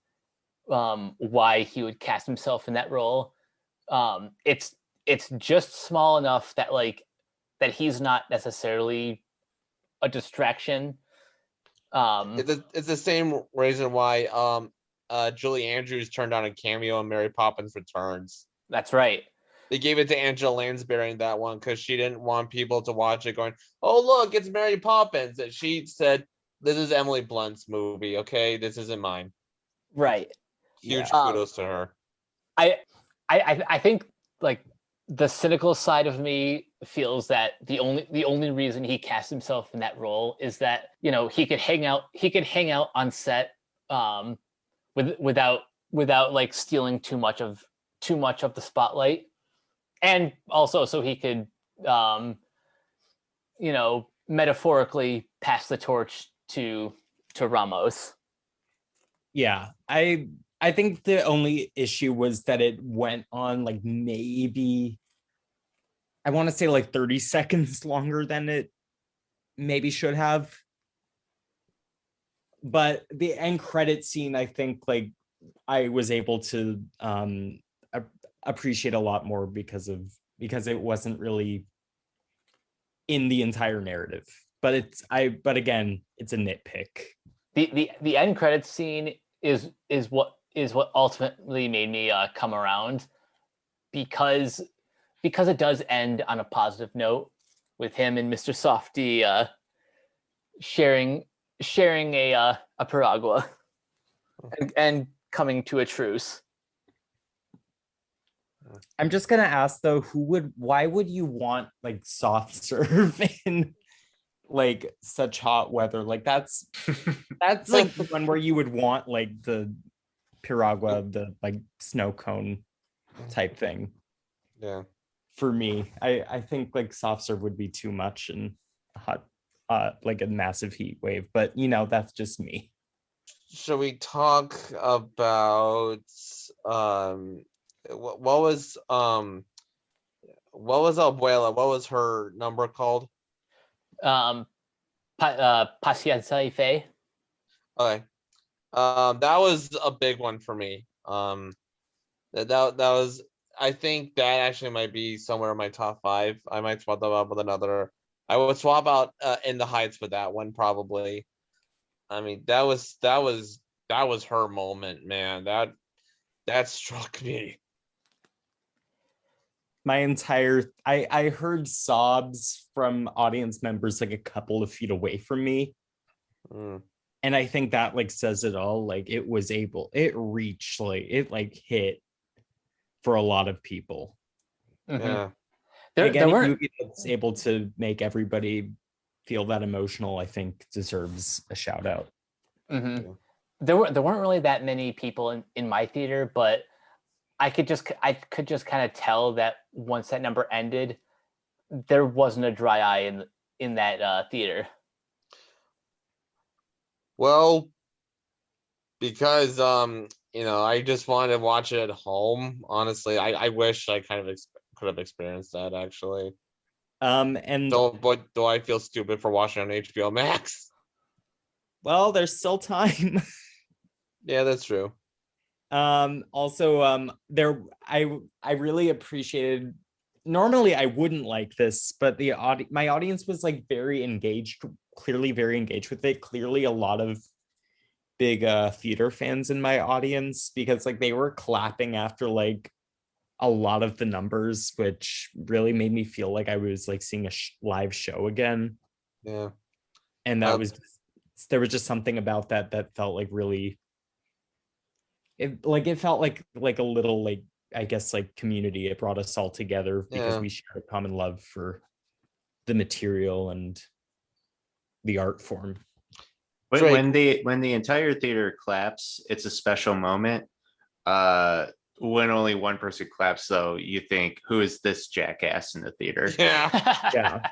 he would cast himself in that role. It's just small enough that that he's not necessarily a distraction. It's the same reason why Julie Andrews turned down a cameo in Mary Poppins Returns. That's right. They gave it to Angela Lansbury in that one because she didn't want people to watch it going, "Oh, look, it's Mary Poppins." And she said, "This is Emily Blunt's movie, okay? This isn't mine." Right. Huge kudos to her. I think like the cynical side of me feels that the only reason he cast himself in that role is that, you know, he could hang out on set without like stealing too much of the spotlight, and also so he could metaphorically pass the torch to Ramos. Yeah, I think the only issue was that it went on like maybe, I want to say like 30 seconds longer than it maybe should have. But the end credit scene, I think like I was able to appreciate a lot more because it wasn't really in the entire narrative. But again, it's a nitpick. The end credits scene is what ultimately made me come around, because it does end on a positive note with him and Mr. Softy sharing a piragua and coming to a truce. I'm just gonna ask though, why would you want like soft serve in like such hot weather? Like that's like the one where you would want like the piragua, the like snow cone type thing. Yeah. For me, I think like soft serve would be too much and hot, like a massive heat wave. But you know, that's just me. Should we talk about what was Abuela? What was her number called? Paciencia y Fe. Okay. That was a big one for me. That was, I think that actually might be somewhere in my top 5. I might swap that out with another. I would swap out In the Heights with that one probably. I mean, that was her moment, man. That struck me. I heard sobs from audience members like a couple of feet away from me. And I think that like says it all. Like it reached, like it like hit for a lot of people. Yeah. Again, a movie that's able to make everybody feel that emotional, I think deserves a shout out. Mm-hmm. There weren't really that many people in my theater, but I could just kind of tell that once that number ended, there wasn't a dry eye in that theater. Well, because I just wanted to watch it at home. Honestly, I wish I kind of could have experienced that actually. And do I feel stupid for watching on HBO Max? Well, there's still time. Yeah, that's true. Also, I really appreciated. Normally, I wouldn't like this, but my audience was like very engaged. Clearly, very engaged with it. Clearly, a lot of big theater fans in my audience, because like they were clapping after like a lot of the numbers, which really made me feel like I was like seeing a live show again. Yeah, and that was there was just something about that felt like really. It felt like a little like, I guess, like community. It brought us all together because we share a common love for the material and the art form. When the entire theater claps, it's a special moment. When only one person claps, though, you think, who is this jackass in the theater? Yeah.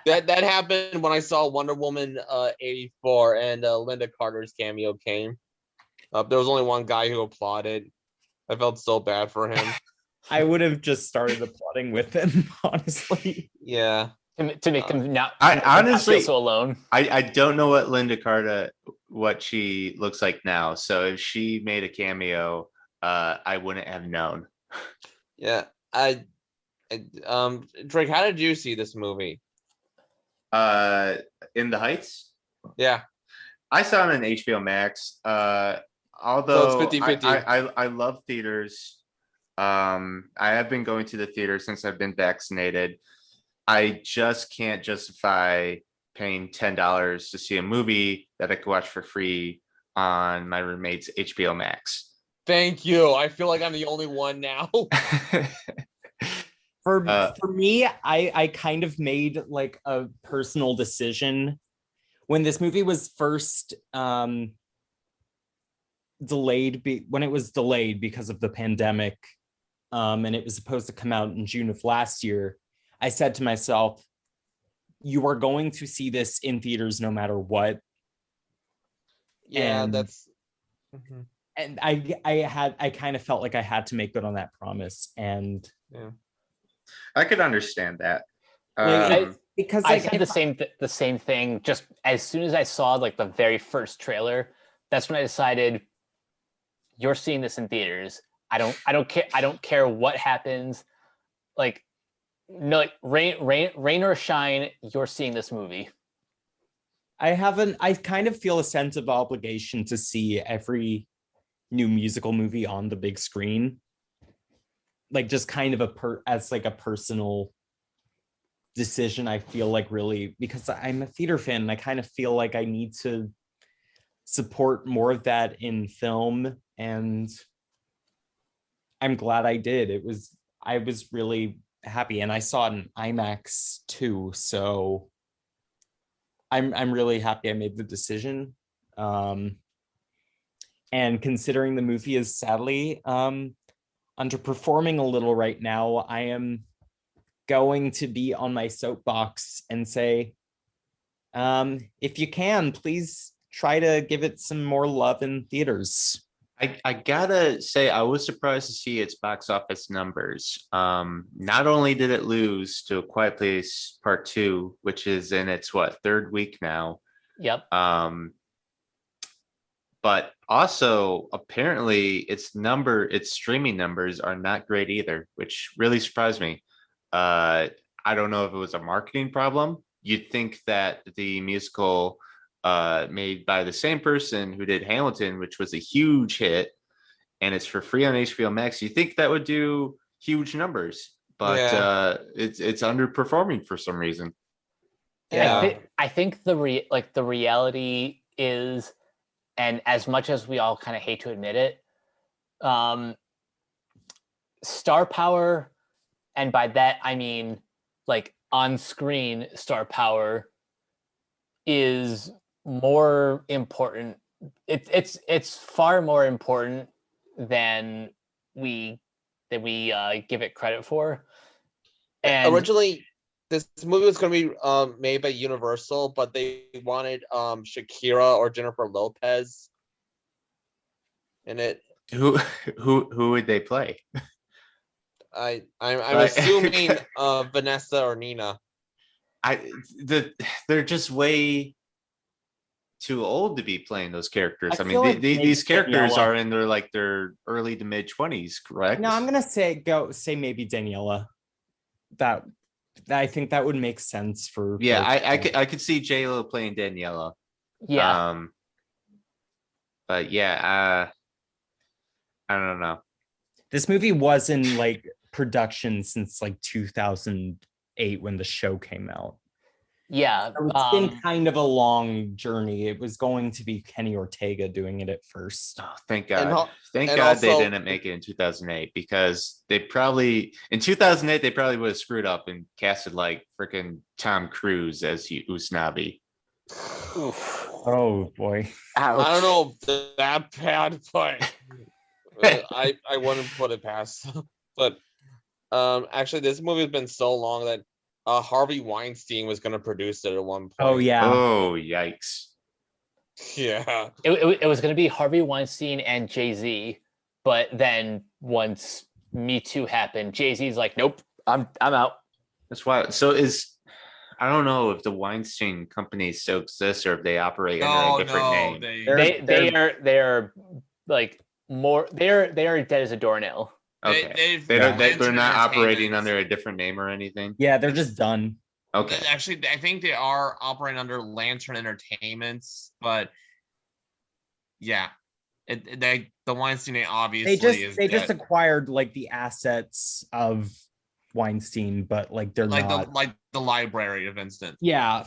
That happened when I saw Wonder Woman 84 and Linda Carter's cameo came. There was only one guy who applauded. I felt so bad for him. I would have just started applauding with him, honestly. Yeah. To make him not. I honestly feel so alone. I don't know what Linda Carter, what she looks like now. So if she made a cameo, I wouldn't have known. Yeah. Drake, how did you see this movie? In the Heights? Yeah. I saw it on HBO Max. Although so it's 50-50. I love theaters. I have been going to the theater since I've been vaccinated. I just can't justify paying $10 to see a movie that I could watch for free on my roommate's HBO Max. Thank you. I feel like I'm the only one now. For me, I kind of made like a personal decision when this movie was first delayed, when it was delayed because of the pandemic, and it was supposed to come out in June of last year. I said to myself, you are going to see this in theaters no matter what. Yeah, and that's. And I kind of felt like I had to make good on that promise. And yeah, I could understand that. Because I said the same thing. Just as soon as I saw like the very first trailer, that's when I decided, you're seeing this in theaters. I don't care what happens. Like, no, like rain or shine, you're seeing this movie. I kind of feel a sense of obligation to see every new musical movie on the big screen. Like just kind of as like a personal decision. I feel like, really, because I'm a theater fan and I kind of feel like I need to support more of that in film, and I'm glad I did. I was really happy, and I saw it in IMAX too. So I'm really happy I made the decision. And considering the movie is sadly underperforming a little right now, I am going to be on my soapbox and say, if you can, please try to give it some more love in theaters. I gotta say, I was surprised to see its box office numbers. Not only did it lose to A Quiet Place Part 2, which is in its third week now. Yep. But also apparently its streaming numbers are not great either, which really surprised me. I don't know if it was a marketing problem. You'd think that the musical made by the same person who did Hamilton, which was a huge hit, and it's for free on HBO Max. You think that would do huge numbers, but it's underperforming for some reason. Yeah, I think the reality is, and as much as we all kind of hate to admit it, star power, and by that I mean like on-screen star power, is more important. It's far more important than we give it credit for. And originally, this movie was going to be made by Universal, but they wanted Shakira or Jennifer Lopez in it. Who would they play? I'm assuming Vanessa or Nina. They're just way too old to be playing those characters. I mean, feel like these characters Daniela. are in their early to mid 20s, correct? No, I'm gonna say maybe Daniela. That I think that would make sense for. Yeah, I could see J-Lo playing Daniela. yeah, But yeah, I don't know. This movie was in like production since like 2008 when the show came out. yeah. So it's been kind of a long journey. It was going to be Kenny Ortega doing it at first. Oh, thank God. Thank and God they also- didn't make it in 2008, because in 2008 they probably would have screwed up and casted like freaking Tom Cruise as Usnavi. Oh boy. I don't know if that bad, but I wouldn't put it past. But actually, this movie has been so long that Harvey Weinstein was going to produce it at one point. Oh yeah. Oh yikes. Yeah. It was going to be Harvey Weinstein and Jay-Z, but then once Me Too happened, Jay-Z's like, nope, I'm out. That's why. So I don't know if the Weinstein company still exists or if they operate under a different name. They are like more. They are dead as a doornail. Okay. They're They're not operating under a different name or anything. Yeah, they're just done. Okay. Actually, I think they are operating under Lantern Entertainments, but yeah, the Weinstein name obviously They just acquired like the assets of Weinstein, but like they're not like the library of Instant. Yeah,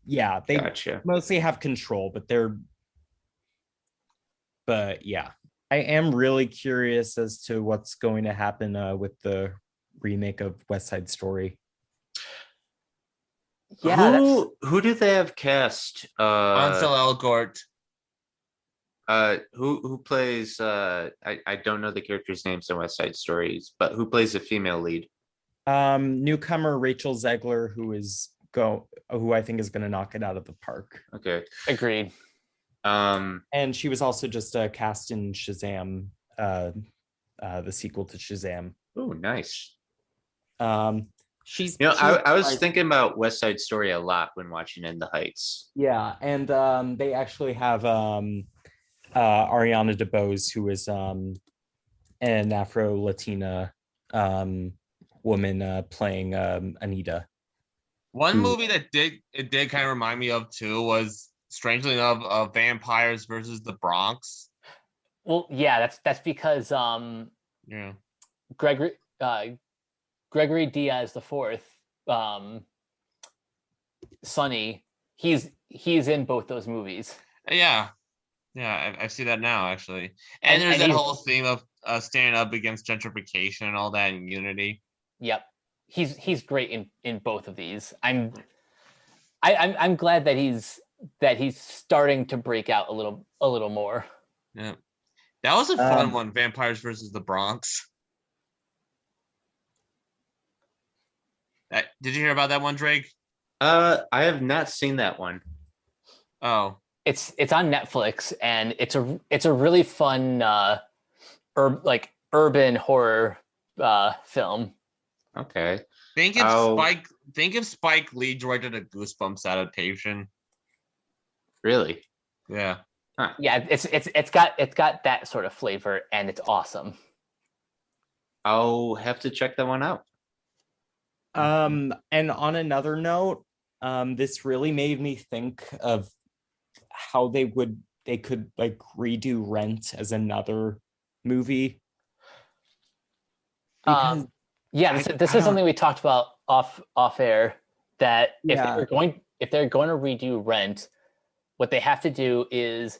they Gotcha. mostly have control, but yeah. I am really curious as to what's going to happen with the remake of West Side Story. Yeah, who do they have cast? Ansel Elgort. Who plays I don't know the characters' names in West Side Stories, but who plays the female lead? Newcomer Rachel Zegler, who I think is gonna knock it out of the park. Okay. agreed. And she was also just cast in Shazam, the sequel to Shazam. Oh, nice. She's I was thinking about West Side Story a lot when watching In the Heights. Yeah, and they actually have Ariana DeBose, who is an Afro-Latina woman playing Anita. One movie that did kind of remind me of too was, strangely enough, Vampires versus the Bronx. Well, yeah, that's because Yeah. Gregory Diaz the fourth, Sonny, he's in both those movies. Yeah. Yeah, I see that now actually. And there's and that he's whole theme of standing up against gentrification and all that in Unity. yep. He's great in both of these. I'm glad that he's starting to break out a little more. Yeah, that was a fun Um, one. Vampires versus the Bronx. Did you hear about that one, Drake? I have not seen that one. Oh, It's on Netflix, and it's a really fun urban horror film. Okay. think if Oh. Spike Lee directed a Goosebumps adaptation. Really? Yeah. Yeah, it's got that sort of flavor, and it's awesome. I'll have to check that one out. And on another note, this really made me think of how they could like redo Rent as another movie. Because Yeah, this is something we talked about off air, that if Yeah. they're going to redo Rent, what they have to do is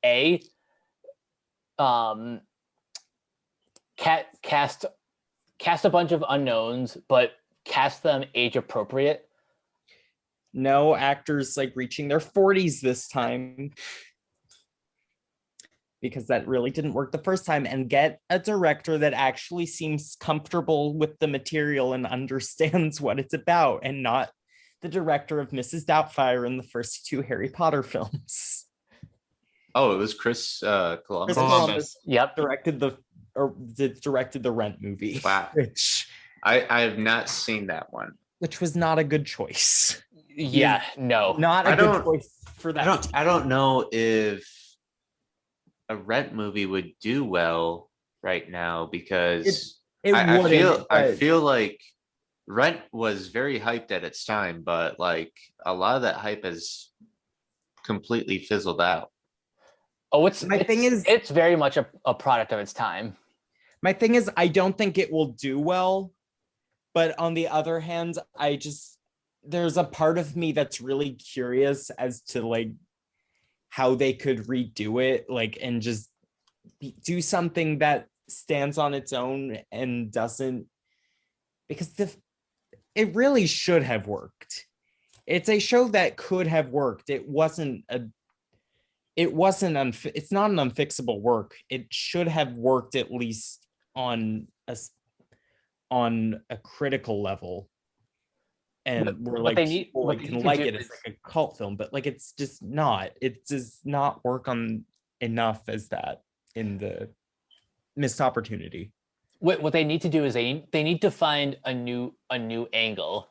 cast a bunch of unknowns, but cast them age appropriate. no actors like reaching their 40s this time, because that really didn't work the first time, and get a director that actually seems comfortable with the material and understands what it's about, and not the director of Mrs. Doubtfire in the first two Harry Potter films. Oh, it was Chris Columbus. Chris Columbus Yep. directed the Rent movie. Wow. I have not seen that one. Which was not a good choice. Yeah, no. Not a good choice for that. I don't know if a Rent movie would do well right now, because I feel like Rent was very hyped at its time, but like a lot of that hype has completely fizzled out. Oh, it's very much a product of its time. My thing is, I don't think it will do well, but on the other hand, there's a part of me that's really curious as to like how they could redo it, like, and just do something that stands on its own and doesn't, because it really should have worked. It's a show that could have worked. It's not an unfixable work. It should have worked at least on a critical level. And we're like, people can like it as like a cult film, but like it does not work on enough as that in the missed opportunity. What they need to do is they need to find a new angle.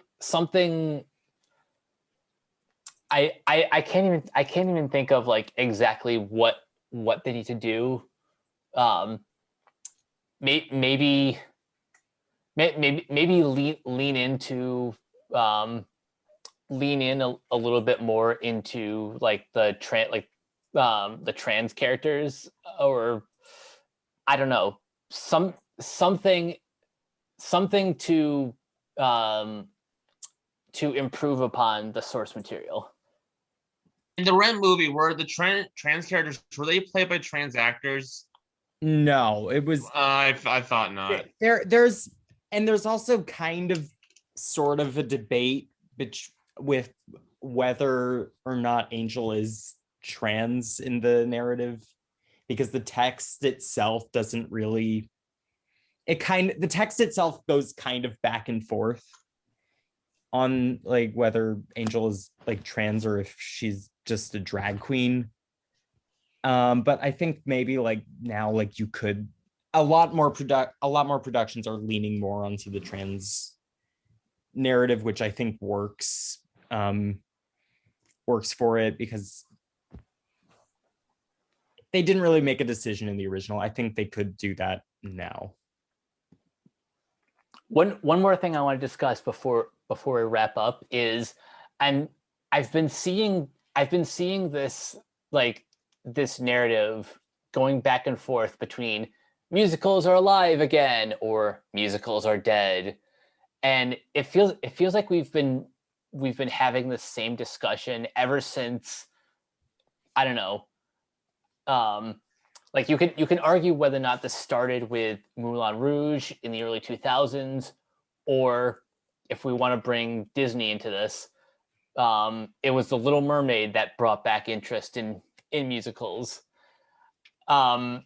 Something I can't even think of like exactly what they need to do. Maybe lean in a little bit more into like the trans characters, or I don't know, something to improve upon the source material. In the Rent movie, were the trans characters, were they played by trans actors? No, it was. I thought not. There's also kind of sort of a debate with whether or not Angel is trans in the narrative, because the text itself doesn't really. The text itself goes kind of back and forth on like whether Angel is like trans or if she's just a drag queen. But I think maybe like now, like you could, a lot more productions are leaning more onto the trans narrative, which I think works for it, because they didn't really make a decision in the original. I think they could do that now. One more thing I want to discuss before we wrap up is, and I've been seeing this narrative going back and forth between musicals are alive again or musicals are dead, and it feels like we've been having the same discussion ever since I don't know. Like you can argue whether or not this started with Moulin Rouge in the early 2000s, or if we want to bring Disney into this, it was The Little Mermaid that brought back interest in musicals. Do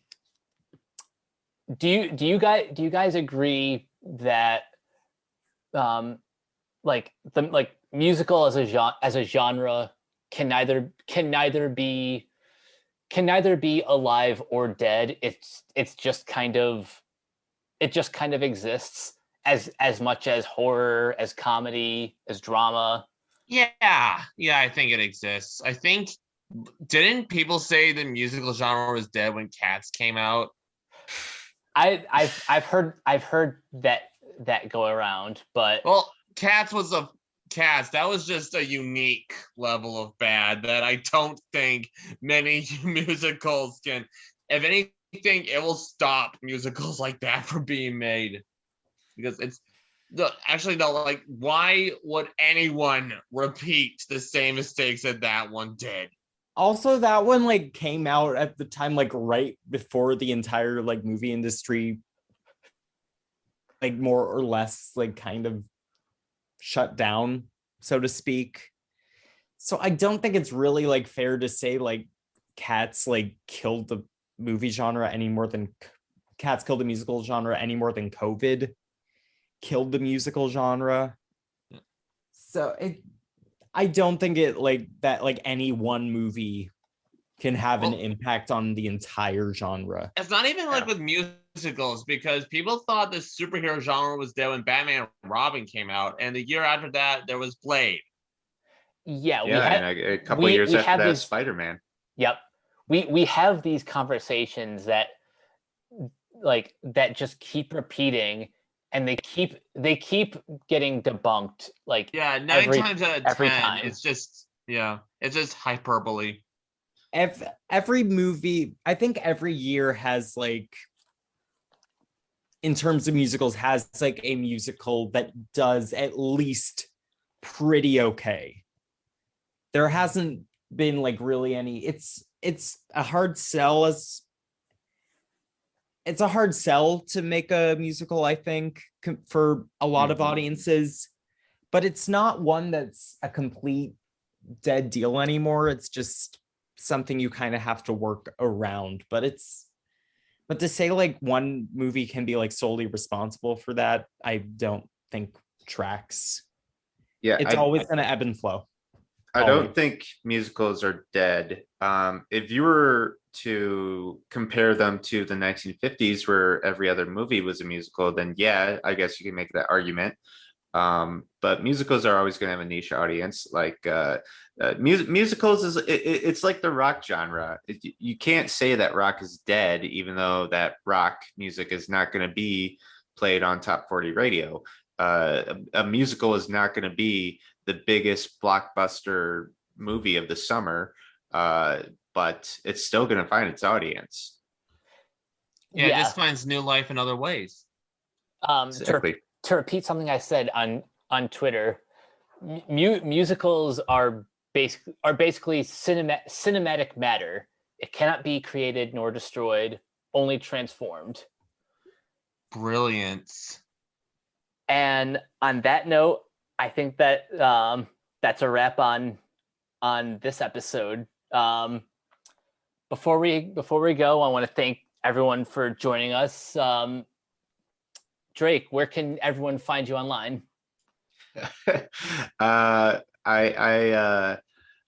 you guys agree that like musical as a genre can neither be alive or dead? It just kind of exists as much as horror, as comedy, as drama. Yeah, I think it exists. I think, didn't people say the musical genre was dead when Cats came out? I've heard that go around, but well, Cats that was just a unique level of bad that I don't think many musicals can. If anything, it will stop musicals like that from being made, because it's like, why would anyone repeat the same mistakes that one did? Also, that one like came out at the time, like right before the entire like movie industry, like more or less like kind of shut down, so to speak. So I don't think it's really like fair to say like Cats like killed the movie genre any more than Cats killed the musical genre any more than COVID killed the musical genre. So I don't think it like that like any one movie can have an impact on the entire genre. It's not even like with musicals, because people thought the superhero genre was dead when Batman and Robin came out, and the year after that there was Blade. Yeah, and a couple years after that, Spider-Man. Yep, we have these conversations that just keep repeating, and they keep getting debunked. Like 9 times out of 10, it's just hyperbole. Every movie, I think every year has like, in terms of musicals, has like a musical that does at least pretty okay. There hasn't been like really any. It's a hard sell to make a musical, I think, for a lot of audiences, but it's not one that's a complete dead deal anymore. It's just something you kind of have to work around. But to say like one movie can be like solely responsible for that, I don't think tracks. Yeah, it's always going to ebb and flow. I don't think musicals are dead. If you were to compare them to the 1950s, where every other movie was a musical, then yeah, I guess you can make that argument. But musicals are always going to have a niche audience. Like musicals it's like the rock genre. You can't say that rock is dead, even though that rock music is not going to be played on top 40 radio. A musical is not going to be the biggest blockbuster movie of the summer, but it's still going to find its audience. Yeah, it just finds new life in other ways. Exactly. To repeat something I said on Twitter, musicals are basically cinematic matter. It cannot be created nor destroyed, only transformed. Brilliant. And on that note, I think that that's a wrap on this episode. Before we go, I want to thank everyone for joining us. Drake, where can everyone find you online? I'm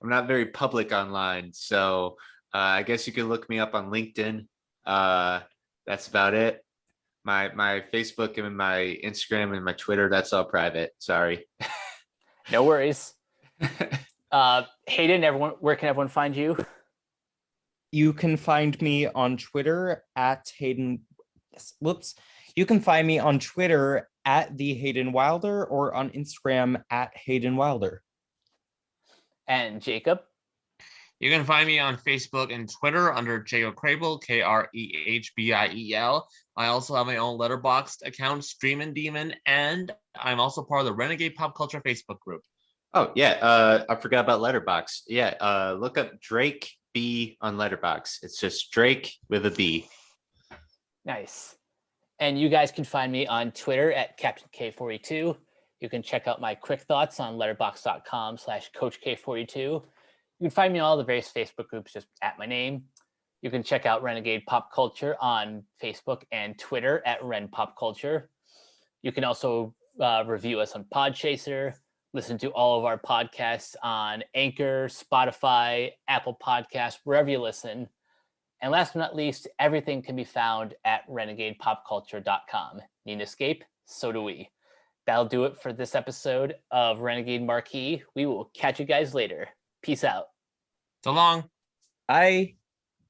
not very public online, so I guess you can look me up on LinkedIn. That's about it. My Facebook and my Instagram and my Twitter, that's all private. Sorry. No worries. Hayden, where can everyone find you? You can find me on Twitter at Hayden. Whoops. You can find me on Twitter at the Hayden Wilder, or on Instagram at Hayden Wilder. And Jacob? You can find me on Facebook and Twitter under Jacob Crable, Krehbiel. I also have my own Letterboxd account, Streamin' Demon, and I'm also part of the Renegade Pop Culture Facebook group. Oh yeah, I forgot about Letterboxd. Yeah, look up Drake B on Letterboxd. It's just Drake with a B. Nice. And you guys can find me on Twitter at Captain K42. You can check out my quick thoughts on letterboxd.com/CoachK42. You can find me in all the various Facebook groups just at my name. You can check out Renegade Pop Culture on Facebook and Twitter at Ren Pop Culture. You can also review us on Podchaser, listen to all of our podcasts on Anchor, Spotify, Apple Podcasts, wherever you listen. And last but not least, everything can be found at renegadepopculture.com. Need an escape? So do we. That'll do it for this episode of Renegade Marquee. We will catch you guys later. Peace out. So long. Bye.